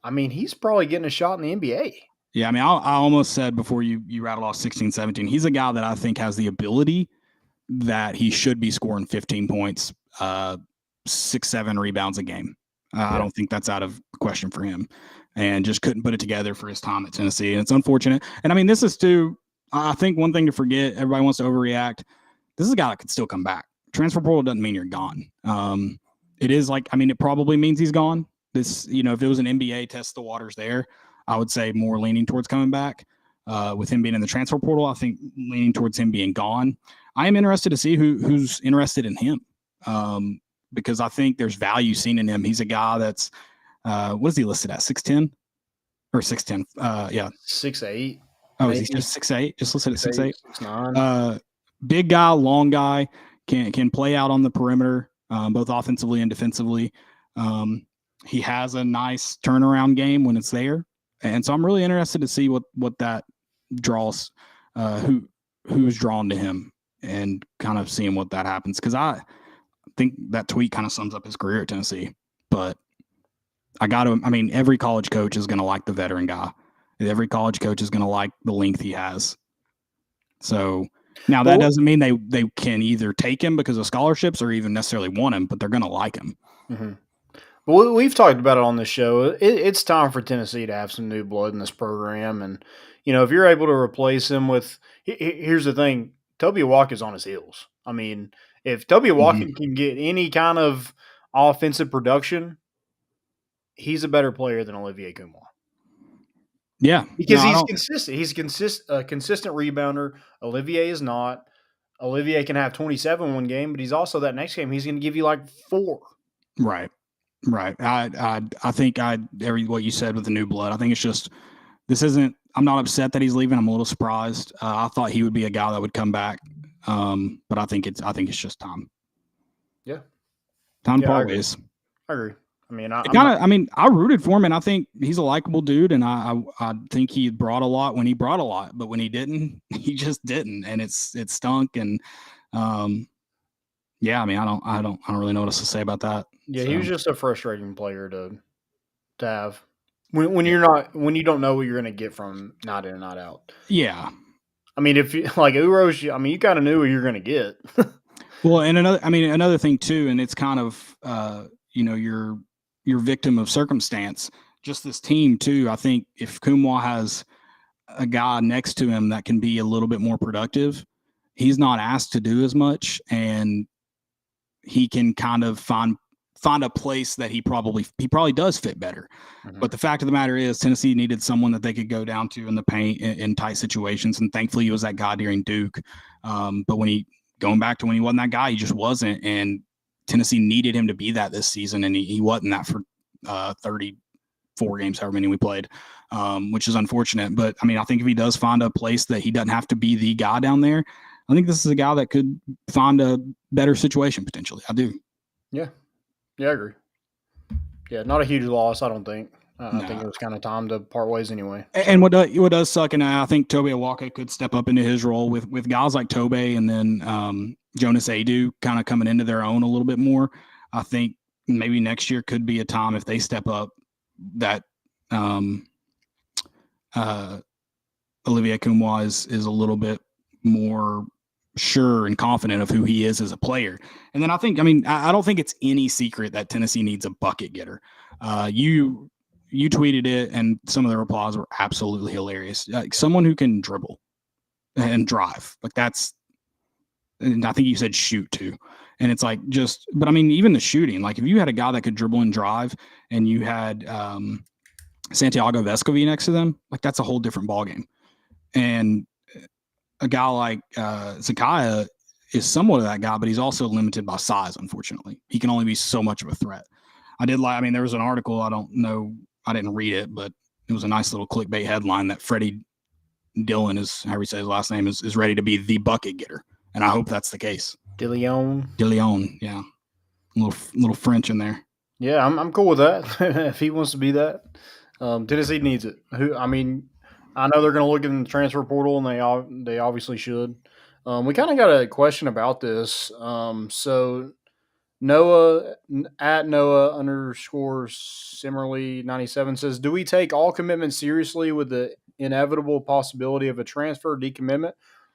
I mean, he's probably getting a shot in the NBA. Yeah, I mean, I almost said before you rattled off 16, 17, he's a guy that I think has the ability that he should be scoring 15 points, 6, 7 rebounds a game. I don't think that's out of question for him, and just couldn't put it together for his time at Tennessee. And it's unfortunate. And I mean, this is I think one thing to forget, everybody wants to overreact. This is a guy that could still come back. Transfer portal doesn't mean you're gone. It is like, I mean, it probably means he's gone. This, if it was an NBA test the waters there, I would say more leaning towards coming back. With him being in the transfer portal, I think leaning towards him being gone. I am interested to see who's interested in him, because I think there's value seen in him. He's a guy that's what is he listed at, 6'10" or 6'10"? Yeah, 6'8". Oh, is he just 6'8"? Just listed at 6'8". 6'9". Big guy, long guy, can play out on the perimeter, both offensively and defensively. He has a nice turnaround game when it's there, and so I'm really interested to see what that draws, who's drawn to him, and kind of seeing what that happens. Because I think that tweet kind of sums up his career at Tennessee. But every college coach is going to like the veteran guy. Every college coach is going to like the length he has. So now that doesn't mean they can either take him because of scholarships or even necessarily want him, but they're going to like him. Mm-hmm. Well, we've talked about it on this show. It's time for Tennessee to have some new blood in this program. And, if you're able to replace him with – here's the thing. Toby Watkins is on his heels. I mean, if Toby Watkins can get any kind of offensive production, he's a better player than Olivier Kumar. Yeah. Because he's consistent. He's a consistent rebounder. Olivier is not. Olivier can have 27 one game, but he's also that next game, he's going to give you like 4. Right. I think what you said with the new blood, I think it's just this isn't not upset that he's leaving. I'm a little surprised. I thought he would be a guy that would come back, but I think it's just time. Yeah, time to part ways. I agree. I mean, I rooted for him, and I think he's a likable dude, and I think he brought a lot when he brought a lot, but when he didn't, he just didn't, and it stunk. And yeah, I mean, I don't really know what else to say about that. Yeah, he was just a frustrating player to have when you don't know what you're going to get from not in and not out. Yeah, I mean, if you like Uros, I mean, you kind of knew what you're going to get. Well, and another thing too, and it's kind of you're victim of circumstance. Just this team too. I think if Kumwa has a guy next to him that can be a little bit more productive, he's not asked to do as much, and he can kind of find a place that he probably does fit better. Mm-hmm. But the fact of the matter is, Tennessee needed someone that they could go down to in the paint in tight situations, and thankfully he was that guy during Duke. But going back to when he wasn't that guy, he just wasn't, and Tennessee needed him to be that this season, and he wasn't that for 34 games, however many we played, which is unfortunate. But I mean, I think if he does find a place that he doesn't have to be the guy down there, I think this is a guy that could find a better situation potentially. I do. Yeah, I agree. Yeah, not a huge loss, I don't think. I think it was kind of time to part ways anyway. And what does suck, and I think Tobe Awaka could step up into his role with guys like Tobe and then Jonas Adu kind of coming into their own a little bit more. I think maybe next year could be a time if they step up that Olivier Kumwa is a little bit more sure and confident of who he is as a player. And then I don't think it's any secret that Tennessee needs a bucket getter. You tweeted it, and some of the replies were absolutely hilarious. Someone who can dribble and drive, like that's. And I think you said shoot too, and it's like but I mean, even the shooting. Like if you had a guy that could dribble and drive, and you had Santiago Vescovi next to them, like that's a whole different ballgame. And a guy like Zakaya is somewhat of that guy, but he's also limited by size. Unfortunately, he can only be so much of a threat. There was an article, I don't know. I didn't read it, but it was a nice little clickbait headline that Freddie Dillon is, however you say his last name, is ready to be the bucket getter. And I hope that's the case. Dillon, yeah. A little French in there. Yeah, I'm cool with that. If he wants to be that. Tennessee needs it. I mean, I know they're going to look in the transfer portal, and they obviously should. We kind of got a question about this. So Noah at Noah _Simmerly 97 says, do we take all commitments seriously with the inevitable possibility of a transfer decommitment,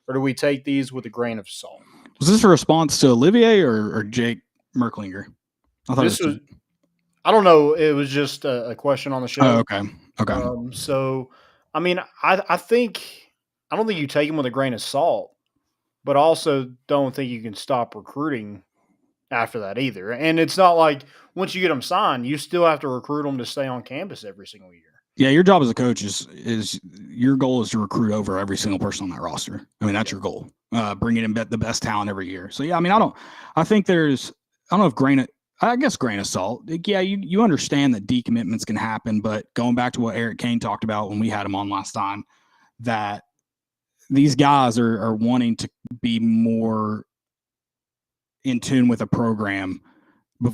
or do we take these with a grain of salt? Was this a response to Olivier or Jake Merklinger? I don't know. It was just a question on the show. Oh, okay. So, I mean, I don't think you take them with a grain of salt, but also don't think you can stop recruiting after that either. And it's not like once you get them signed, you still have to recruit them to stay on campus every single year. Yeah, your job as a coach is your goal is to recruit over every single person on that roster. I mean, that's your goal. Bringing in the best talent every year. So yeah, I mean, I don't know if grain of salt. Yeah, you understand that decommitments can happen, but going back to what Eric Kane talked about when we had him on last time, that these guys are wanting to be more in tune with a program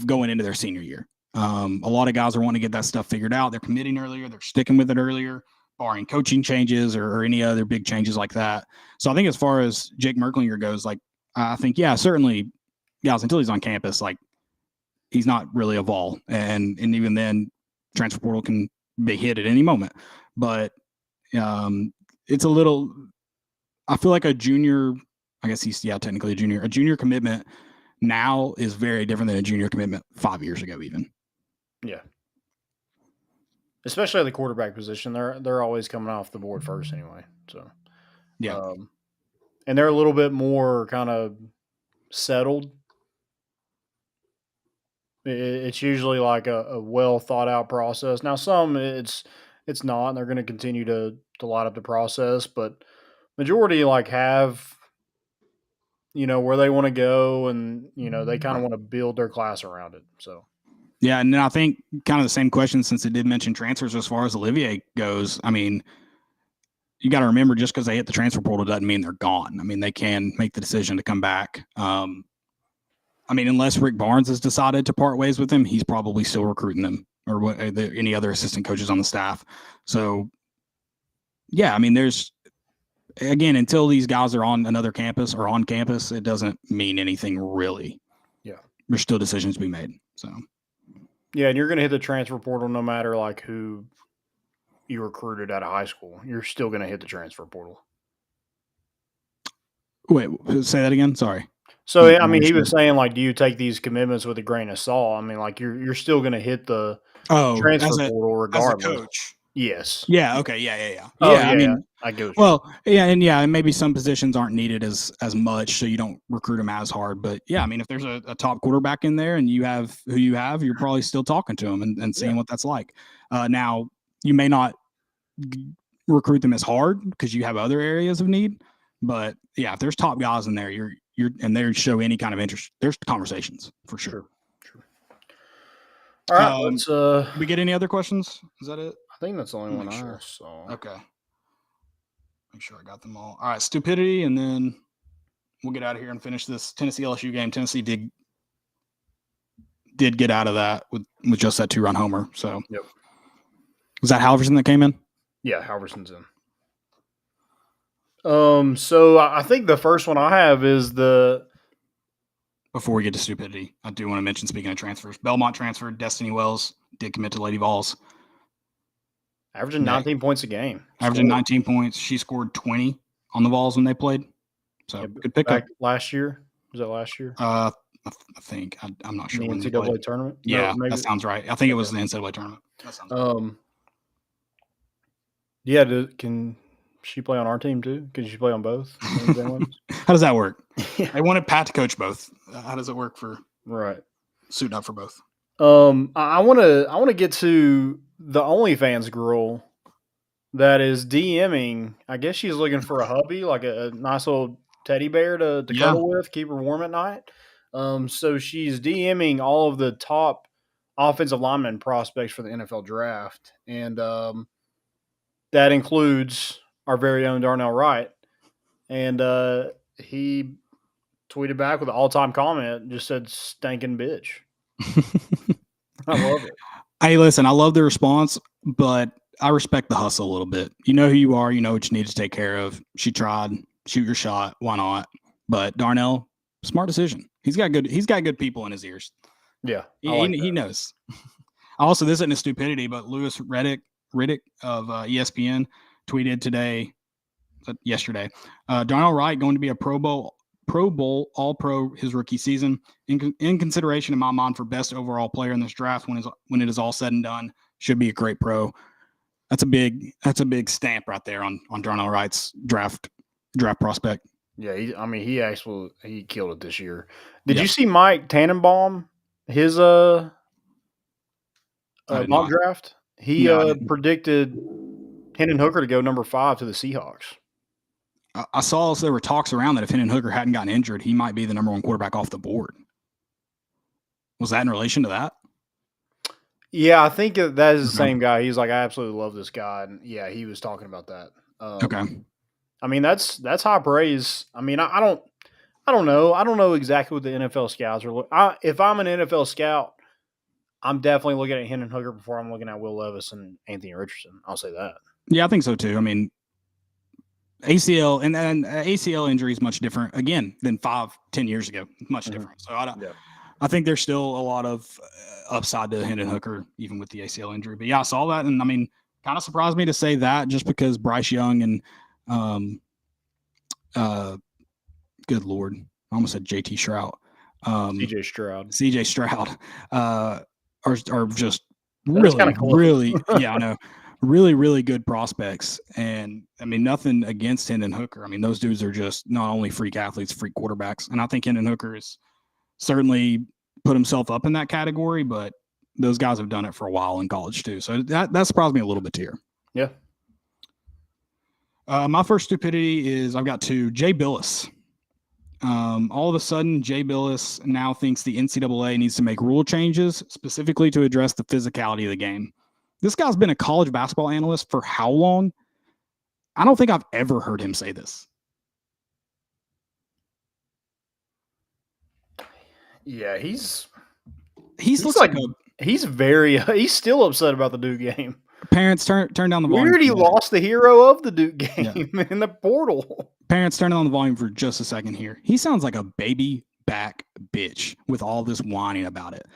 going into their senior year. A lot of guys are wanting to get that stuff figured out. They're committing earlier. They're sticking with it earlier, barring coaching changes or any other big changes like that. So I think as far as Jake Merklinger goes, like I think, yeah, certainly, guys, until he's on campus, like he's not really a vol. And even then, transfer portal can be hit at any moment. But it's a little – I feel like a junior – I guess he's, technically a junior. A junior commitment now is very different than a junior commitment 5 years ago even. Yeah. Especially at the quarterback position. They're always coming off the board first anyway. So yeah. And they're a little bit more kind of settled. It's usually like a well thought out process. Now some it's not, and they're going to continue to light up the process, but majority like have where they want to go, and they kind of want to build their class around it. So yeah, and then I think kind of the same question, since it did mention transfers as far as Olivier goes. I mean, you got to remember, just because they hit the transfer portal doesn't mean they're gone. I mean, they can make the decision to come back. I mean, unless Rick Barnes has decided to part ways with him, he's probably still recruiting them, or any other assistant coaches on the staff. So, yeah, I mean, again, until these guys are on another campus or on campus, it doesn't mean anything really. Yeah. There's still decisions to be made. So, yeah, and you're going to hit the transfer portal no matter like who you recruited out of high school. You're still going to hit the transfer portal. Wait, say that again. Sorry. So, I mean, he was saying, like, do you take these commitments with a grain of salt? I mean, like, you're still going to hit the transfer portal regardless. As a coach. Yes. Yeah. Okay. Yeah. Oh, I mean, I get and maybe some positions aren't needed as much, so you don't recruit them as hard. But yeah, I mean, if there's a top quarterback in there and you have who you have, you're probably still talking to them and seeing what that's like. Now, you may not recruit them as hard because you have other areas of need, but yeah, if there's top guys in there, you're and they show any kind of interest, there's conversations for sure. Sure. All right, let's we get any other questions? Is that it? I think that's the only one I saw. Okay. Make sure I got them all. All right, stupidity, and then we'll get out of here and finish this Tennessee LSU game. Tennessee did get out of that with just that 2-run homer. So, yep. Was that Halverson that came in? Yeah, Halverson's in. So I think the first one I have is Before we get to stupidity, I do want to mention, speaking of transfers, Belmont transferred. Destiny Wells did commit to Lady Vols. Averaging 19 points a game. Averaging 19 points. She scored 20 on the Vols when they played. So, good pickup. Last year? Was that last year? I think. I'm not sure. The NCAA tournament? Yeah, that sounds right. I think it was the NCAA tournament. That sounds right. Yeah, can she play on our team too? Can she play on both? How does that work? I wanted Pat to coach both. How does it work for suiting up for both? I want to get to the OnlyFans girl that is DMing. I guess she's looking for a hubby, like a nice little teddy bear to cuddle with, keep her warm at night. So she's DMing all of the top offensive lineman prospects for the NFL draft, and that includes our very own Darnell Wright. And he tweeted back with an all-time comment, just said, "Stinking bitch." I love it. Hey, listen, I love the response, but I respect the hustle a little bit. You know who you are. You know what you need to take care of. She tried. Shoot your shot. Why not? But Darnell, smart decision. He's got good people in his ears. Yeah, he knows. Also, this isn't a stupidity, but Louis Riddick of ESPN tweeted yesterday, Darnell Wright going to be a Pro Bowl All-Pro his rookie season. In consideration in my mind for best overall player in this draft when it is all said and done, should be a great pro. That's a big stamp right there on Darnell Wright's draft prospect. Yeah, he killed it this year. Did you see Mike Tannenbaum, his mock draft? He predicted Hendon Hooker to go number 5 to the Seahawks. I saw there were talks around that if Hendon Hooker hadn't gotten injured, he might be the number 1 quarterback off the board. Was that in relation to that? Yeah, I think that is the same guy. He's like, I absolutely love this guy. And yeah, he was talking about that. Okay. I mean, that's high praise. I mean, I don't know. I don't know exactly what the NFL scouts are. If I'm an NFL scout, I'm definitely looking at Hendon Hooker before I'm looking at Will Levis and Anthony Richardson. I'll say that. Yeah, I think so too. I mean, ACL and ACL injury is much different again than 5-10 years ago. Much different. So I think there's still a lot of upside to Hendon Hooker even with the ACL injury. But yeah, I saw that, and I mean, kind of surprised me to say that just because Bryce Young and good Lord, I almost said JT Stroud. CJ Stroud are just really, cool. Really, I know. Really, really good prospects. And I mean, nothing against Hendon Hooker. I mean, those dudes are just not only freak athletes, freak quarterbacks. And I think Hendon Hooker has certainly put himself up in that category, but those guys have done it for a while in college too. So that surprised me a little bit here. Yeah. My first stupidity is I've got 2. Jay Billis. All of a sudden, Jay Billis now thinks the NCAA needs to make rule changes specifically to address the physicality of the game. This guy's been a college basketball analyst for how long? I don't think I've ever heard him say this. Yeah, he's looks like he's still upset about the Duke game. Parents turn down the volume. We already lost the hero of the Duke game in the portal. Parents, turn on the volume for just a second here. He sounds like a baby back bitch with all this whining about it.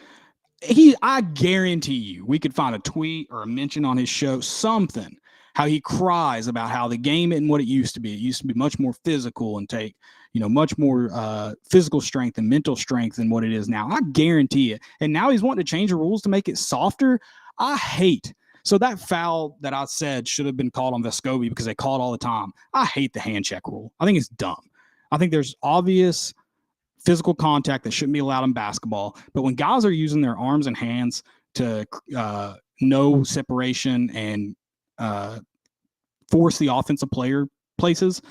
I guarantee you, we could find a tweet or a mention on his show, something, how he cries about how the game isn't what it used to be. It used to be much more physical and take, much more physical strength and mental strength than what it is now. I guarantee it. And now he's wanting to change the rules to make it softer. I hate. So that foul that I said should have been called on Vescovi because they call it all the time. I hate the hand check rule. I think it's dumb. I think there's obvious physical contact that shouldn't be allowed in basketball. But when guys are using their arms and hands to no separation and force the offensive player places,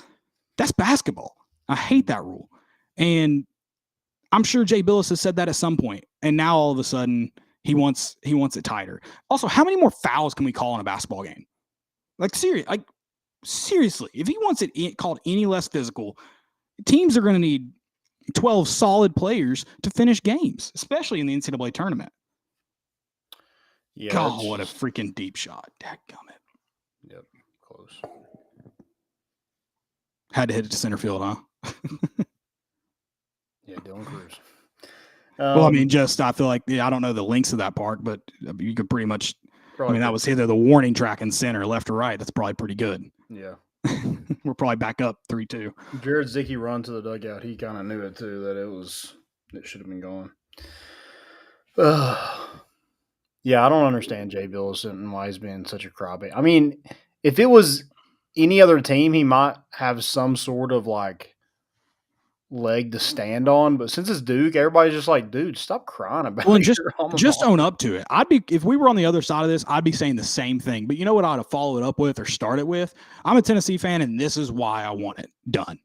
that's basketball. I hate that rule. And I'm sure Jay Billis has said that at some point. And now all of a sudden he wants it tighter. Also, how many more fouls can we call in a basketball game? Seriously, if he wants it called any less physical, teams are going to need 12 solid players to finish games, especially in the NCAA tournament. Yeah. God, what a freaking deep shot. Dadgummit. Yep, close. Had to hit it to center field, huh? Yeah, Dylan Cruz. Well, I mean, I feel like, I don't know the lengths of that park, but you could pretty much, that was either the warning track in center, left or right. That's probably pretty good. Yeah. We're probably back up 3-2. Jared Zicky run to the dugout. He kind of knew it too, that it should have been gone. Yeah, I don't understand Jay Billis and why he's been such a crybaby. I mean, if it was any other team, he might have some sort of leg to stand on, but since it's Duke, everybody's just like, dude, stop crying about it. Just own up to it. If we were on the other side of this, I'd be saying the same thing. But you know what I'd have followed it up with or start it with? I'm a Tennessee fan, and this is why I want it done.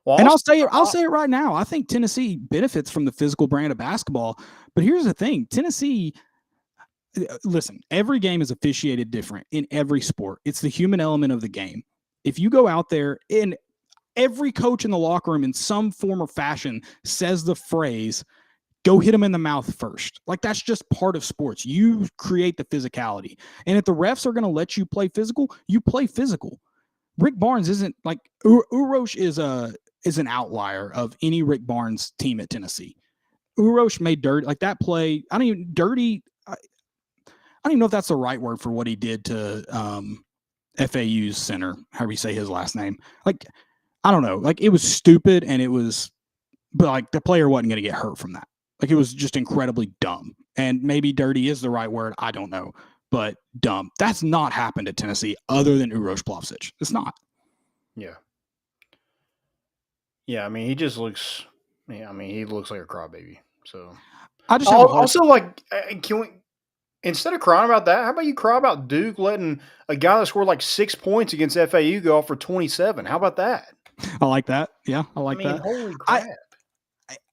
Well, and I'll say it right now. I think Tennessee benefits from the physical brand of basketball. But here's the thing. Tennessee, listen, every game is officiated different in every sport. It's the human element of the game. If you go out there and every coach in the locker room in some form or fashion says the phrase, go hit him in the mouth first. That's just part of sports. You create the physicality. And if the refs are going to let you play physical, you play physical. Rick Barnes isn't Urosh is an outlier of any Rick Barnes team at Tennessee. Urosh made dirty, that play. I don't even know if that's the right word for what he did to FAU's center, however you say his last name. I don't know. It was stupid, and but the player wasn't going to get hurt from that. It was just incredibly dumb. And maybe dirty is the right word. I don't know. But dumb. That's not happened at Tennessee other than Uroš Plavšić. It's not. Yeah. Yeah, I mean, he just looks he looks like a crybaby. So I just can we, instead of crying about that, how about you cry about Duke letting a guy that scored 6 points against FAU go off for 27? How about that? I like that. Yeah, I like that. Holy crap.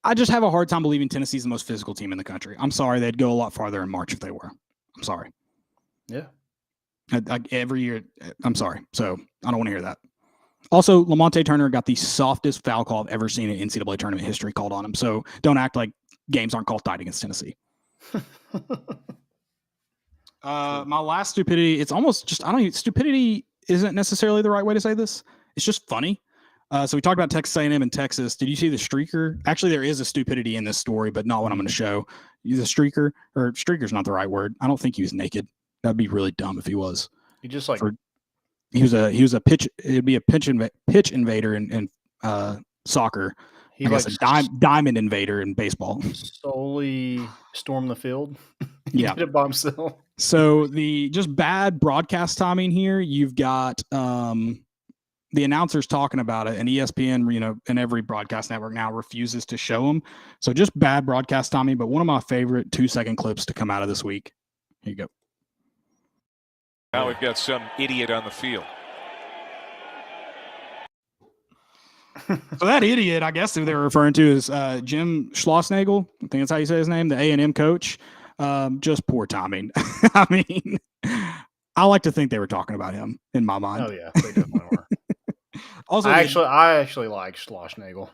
I just have a hard time believing Tennessee's the most physical team in the country. I'm sorry. They'd go a lot farther in March if they were. I'm sorry. Yeah. Every year, I'm sorry. So I don't want to hear that. Also, Lamonte Turner got the softest foul call I've ever seen in NCAA tournament history called on him. So don't act like games aren't called tight against Tennessee. My last stupidity, it's almost just, stupidity isn't necessarily the right way to say this. It's just funny. So we talked about Texas A&M and Texas. Did you see the streaker? Actually, there is a stupidity in this story, but not what I'm going to show. He's a streaker, or streaker's not the right word. I don't think he was naked. That'd be really dumb if he was. He just he was a pitch. It'd be a pitch invader in soccer. He was a diamond invader in baseball. Solely storm the field. He did it by himself. So the just bad broadcast timing here. You've got the announcers talking about it, and ESPN, and every broadcast network now refuses to show them. So just bad broadcast timing, but one of my favorite 2-second clips to come out of this week. Here you go. Now we've got some idiot on the field. So that idiot, I guess who they were referring to is Jim Schlossnagel. I think that's how you say his name, the A&M coach. Just poor timing. I mean, I like to think they were talking about him in my mind. Oh yeah, they definitely were. Also, I actually like Schlossnagle.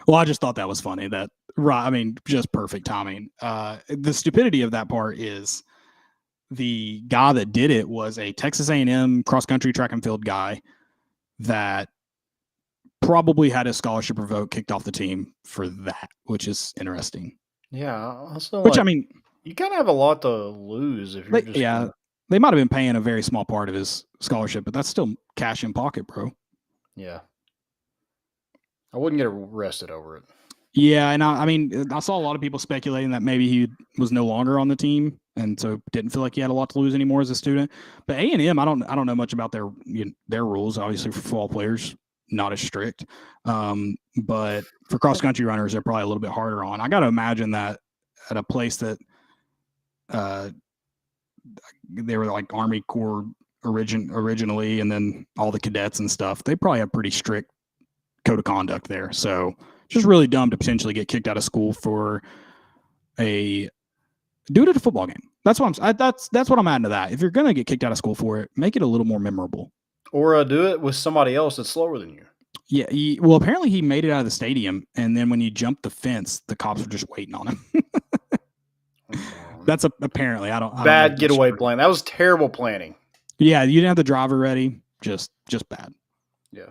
well, I just thought that was funny. That right, I mean, just perfect timing. The stupidity of that part is the guy that did it was a Texas A&M cross country track and field guy that probably had his scholarship revoked, kicked off the team for that, which is interesting. Yeah, also, Which I mean, you kind of have a lot to lose if you're just they might have been paying a very small part of his scholarship, but that's still cash in pocket, bro. Yeah, I wouldn't get arrested over it. Yeah, and I mean, I saw a lot of people speculating that maybe he was no longer on the team, and so didn't feel like he had a lot to lose anymore as a student. But A&M, I don't know much about their rules. Obviously, for football players, not as strict. But for cross country runners, they're probably a little bit harder on. I got to imagine that at a place that they were like Army Corps originally, and then all the cadets and stuff, they probably have pretty strict code of conduct there. So just really dumb to potentially get kicked out of school for do it at a football game. That's what I'm adding to that. If you're gonna get kicked out of school for it, make it a little more memorable. Or do it with somebody else that's slower than you. Yeah. Well, apparently he made it out of the stadium, and then when he jumped the fence, the cops were just waiting on him. That's apparently I don't bad getaway plan. That was terrible planning. Yeah, you didn't have the driver ready. Just bad. Yeah.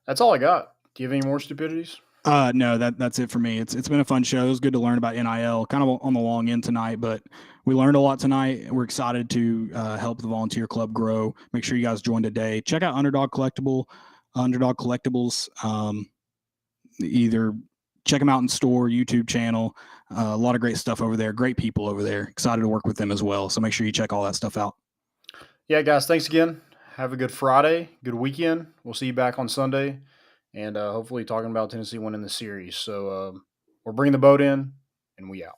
That's all I got. Do you have any more stupidities? No, that's it for me. It's been a fun show. It was good to learn about NIL. Kind of on the long end tonight, but we learned a lot tonight. We're excited to help the volunteer club grow. Make sure you guys join today. Check out Underdog Collectibles. Either check them out in store, YouTube channel. A lot of great stuff over there. Great people over there. Excited to work with them as well. So make sure you check all that stuff out. Yeah, guys. Thanks again. Have a good Friday. Good weekend. We'll see you back on Sunday. And hopefully talking about Tennessee winning the series. So we're bringing the boat in, and we out.